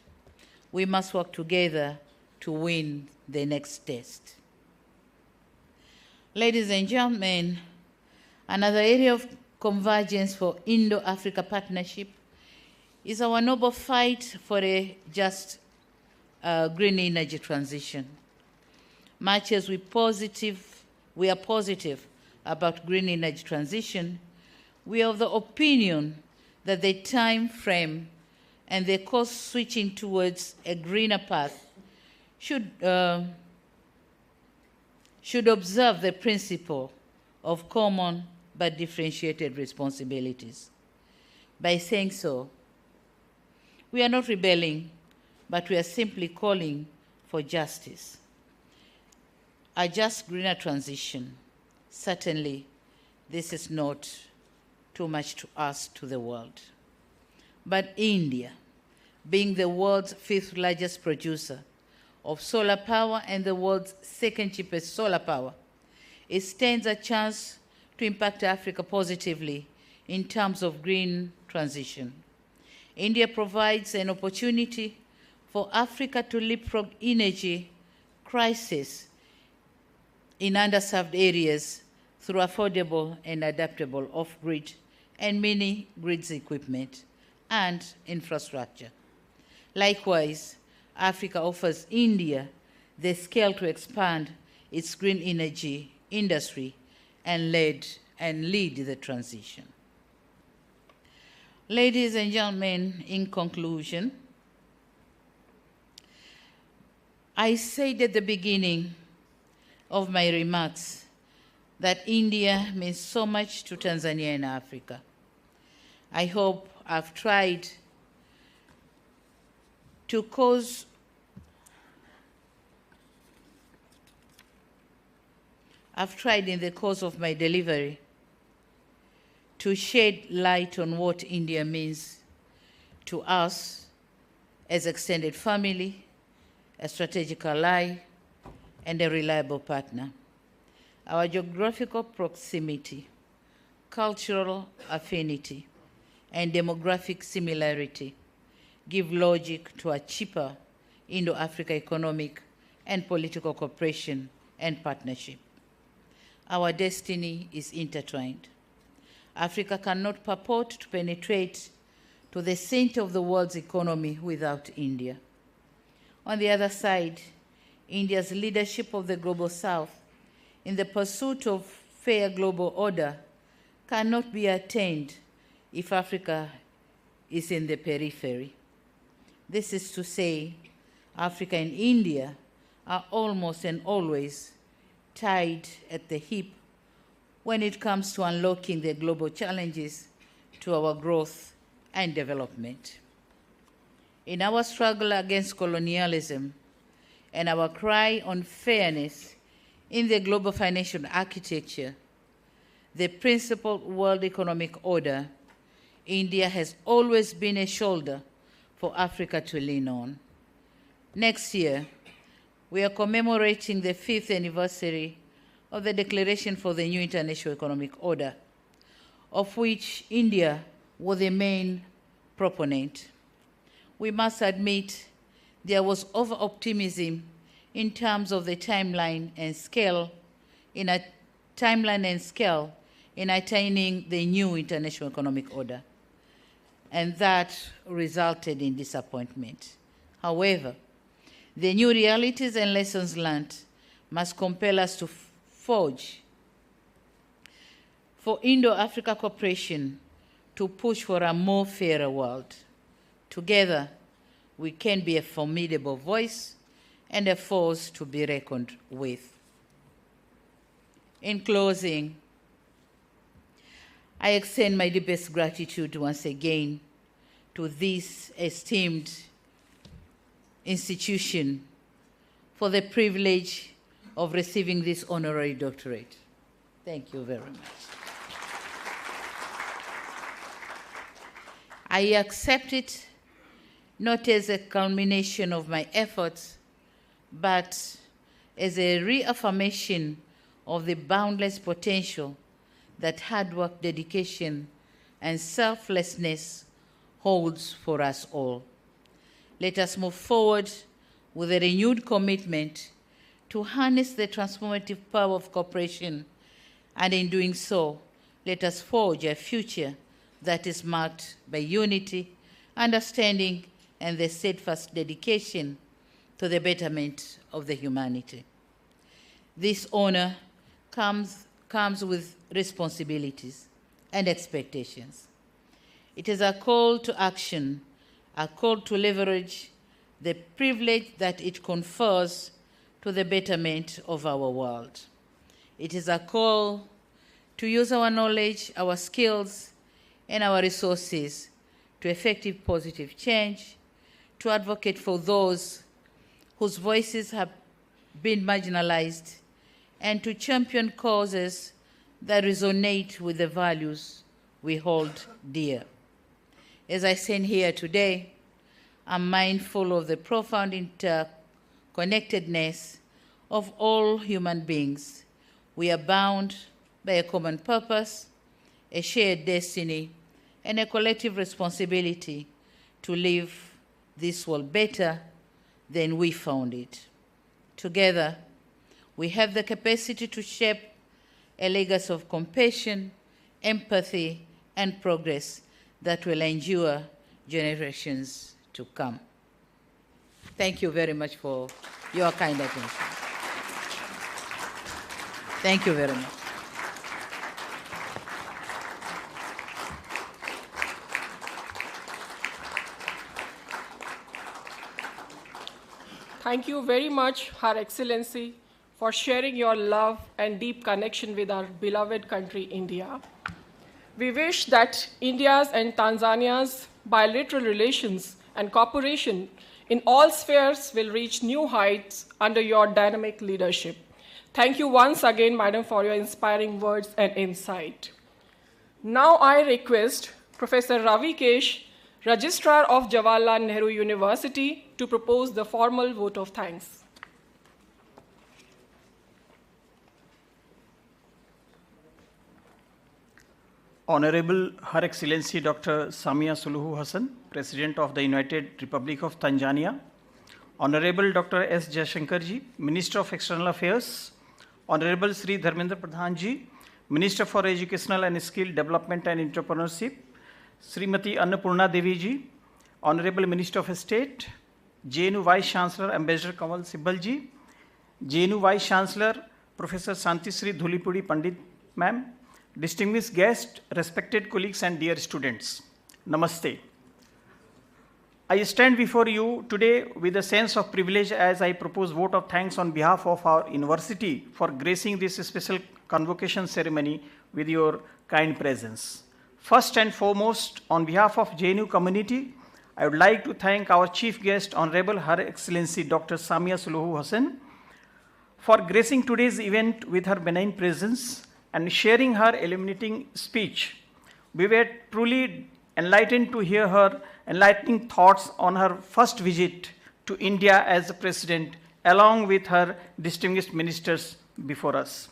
We must work together to win the next test. Ladies and gentlemen, another area of convergence for Indo-Africa partnership is our noble fight for a just green energy transition. Much as we are positive about green energy transition, we are of the opinion that the time frame and the course switching towards a greener path should observe the principle of common but differentiated responsibilities. By saying so, we are not rebelling, but we are simply calling for justice. A just greener transition. Certainly, this is not too much to ask to the world. But India, being the world's 5th largest producer of solar power and the world's 2nd cheapest solar power, it stands a chance to impact Africa positively in terms of green transition. India provides an opportunity for Africa to leapfrog energy crisis in underserved areas through affordable and adaptable off-grid and mini-grids equipment and infrastructure. Likewise, Africa offers India the scale to expand its green energy industry and lead the transition. Ladies and gentlemen, in conclusion, I said at the beginning of my remarks that India means so much to Tanzania and Africa. I hope I've tried to cause in the course of my delivery to shed light on what India means to us as extended family, a strategic ally, and a reliable partner. Our geographical proximity, cultural affinity, and demographic similarity give logic to a cheaper Indo-Africa economic and political cooperation and partnership. Our destiny is intertwined. Africa cannot purport to penetrate to the center of the world's economy without India. On the other side, India's leadership of the Global South in the pursuit of fair global order cannot be attained if Africa is in the periphery. This is to say, Africa and India are almost and always tied at the hip when it comes to unlocking the global challenges to our growth and development. In our struggle against colonialism and our cry on fairness in the global financial architecture, the principled world economic order, India has always been a shoulder for Africa to lean on. Next year, we are commemorating the 5th anniversary of the Declaration for the New International Economic Order, of which India was the main proponent. We must admit there was over-optimism in terms of the timeline and scale in attaining the new international economic order, and that resulted in disappointment. However, the new realities and lessons learned must compel us to forge for Indo-Africa cooperation to push for a more fairer world. Together, we can be a formidable voice and a force to be reckoned with. In closing, I extend my deepest gratitude once again to this esteemed institution for the privilege of receiving this honorary doctorate. Thank you very much. I accept it not as a culmination of my efforts, but as a reaffirmation of the boundless potential that hard work, dedication, and selflessness holds for us all. Let us move forward with a renewed commitment to harness the transformative power of cooperation, and in doing so, let us forge a future that is marked by unity, understanding, and the steadfast dedication to the betterment of the humanity. This honor comes with responsibilities and expectations. It is a call to action, a call to leverage the privilege that it confers to the betterment of our world. It is a call to use our knowledge, our skills, and our resources to effective positive change, to advocate for those whose voices have been marginalized, and to champion causes that resonate with the values we hold dear. As I stand here today, I'm mindful of the profound interconnectedness of all human beings. We are bound by a common purpose, a shared destiny, and a collective responsibility to leave this world better than we found it. Together, we have the capacity to shape a legacy of compassion, empathy, and progress that will endure generations to come. Thank you very much for your kind attention. Thank you very much. Thank you very much, Her Excellency, for sharing your love and deep connection with our beloved country, India. We wish that India's and Tanzania's bilateral relations and cooperation in all spheres will reach new heights under your dynamic leadership. Thank you once again, Madam, for your inspiring words and insight. Now I request Professor Ravi Kesh, Registrar of Jawaharlal Nehru University, to propose the formal vote of thanks. Honorable Her Excellency Dr. Samia Suluhu Hassan, President of the United Republic of Tanzania, Honorable Dr. S. Jaishankarji, Minister of External Affairs, Honorable Sri Dharmendra Pradhanji, Minister for Educational and Skill Development and Entrepreneurship, Srimati Annapurna Deviji, Honorable Minister of State, JNU Vice Chancellor Ambassador Kamal Sibbalji, JNU Vice Chancellor Professor Santisri Dhulipudi Pandit Ma'am, distinguished guests, respected colleagues and dear students, Namaste. I stand before you today with a sense of privilege as I propose vote of thanks on behalf of our university for gracing this special convocation ceremony with your kind presence. First and foremost, on behalf of JNU community, I would like to thank our chief guest, Honorable Her Excellency Dr. Samia Suluhu Hassan, for gracing today's event with her benign presence and sharing her illuminating speech. We were truly enlightened to hear her enlightening thoughts on her first visit to India as a president, along with her distinguished ministers before us.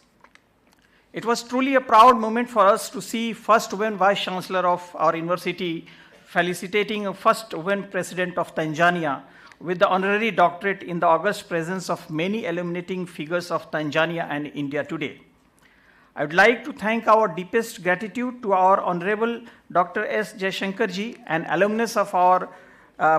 It was truly a proud moment for us to see first woman Vice Chancellor of our university felicitating a first woman President of Tanzania with the honorary doctorate in the august presence of many illuminating figures of Tanzania and India today. I would like to thank our deepest gratitude to our Honorable Dr. S. Jaishankarji, an alumnus of our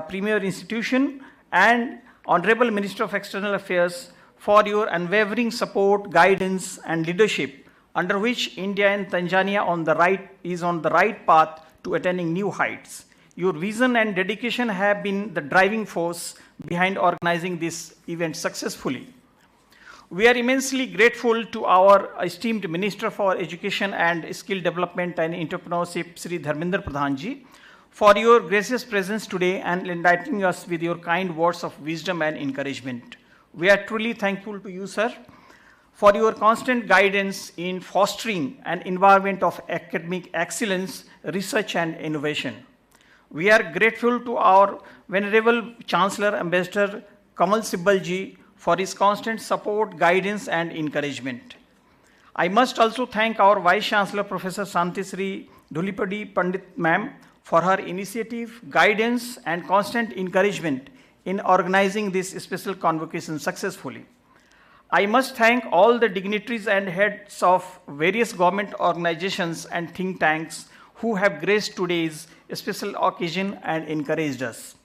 premier institution, and Honorable Minister of External Affairs for your unwavering support, guidance, and leadership, under which India and Tanzania is on the right path to attaining new heights. Your vision and dedication have been the driving force behind organizing this event successfully. We are immensely grateful to our esteemed Minister for Education and Skill Development and Entrepreneurship, Sri Dharmendra Pradhanji, for your gracious presence today and enlightening us with your kind words of wisdom and encouragement. We are truly thankful to you, sir, for your constant guidance in fostering an environment of academic excellence, research, and innovation. We are grateful to our Venerable Chancellor Ambassador Kamal Sibbalji for his constant support, guidance, and encouragement. I must also thank our Vice Chancellor Professor Santisri Dhulipadi Pandit Ma'am for her initiative, guidance, and constant encouragement in organizing this special convocation successfully. I must thank all the dignitaries and heads of various government organizations and think tanks who have graced today's special occasion and encouraged us.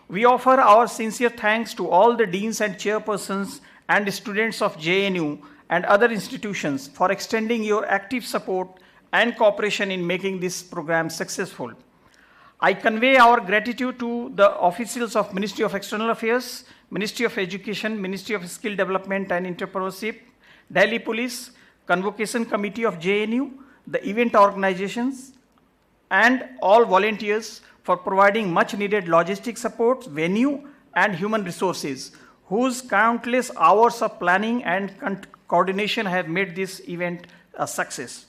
We offer our sincere thanks to all the deans and chairpersons and students of JNU and other institutions for extending your active support and cooperation in making this program successful. I convey our gratitude to the officials of Ministry of External Affairs, Ministry of Education, Ministry of Skill Development and Entrepreneurship, Delhi Police, Convocation Committee of JNU, the event organizations, and all volunteers for providing much needed logistic support, venue, and human resources, whose countless hours of planning and coordination have made this event a success.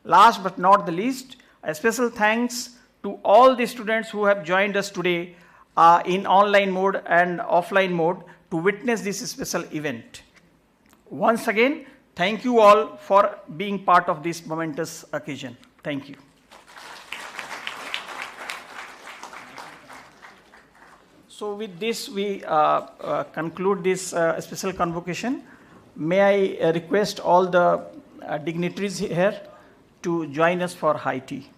Last but not the least, a special thanks to all the students who have joined us today in online mode and offline mode to witness this special event. Once again, thank you all for being part of this momentous occasion. Thank you. So with this, we conclude this special convocation. May I request all the dignitaries here to join us for high tea.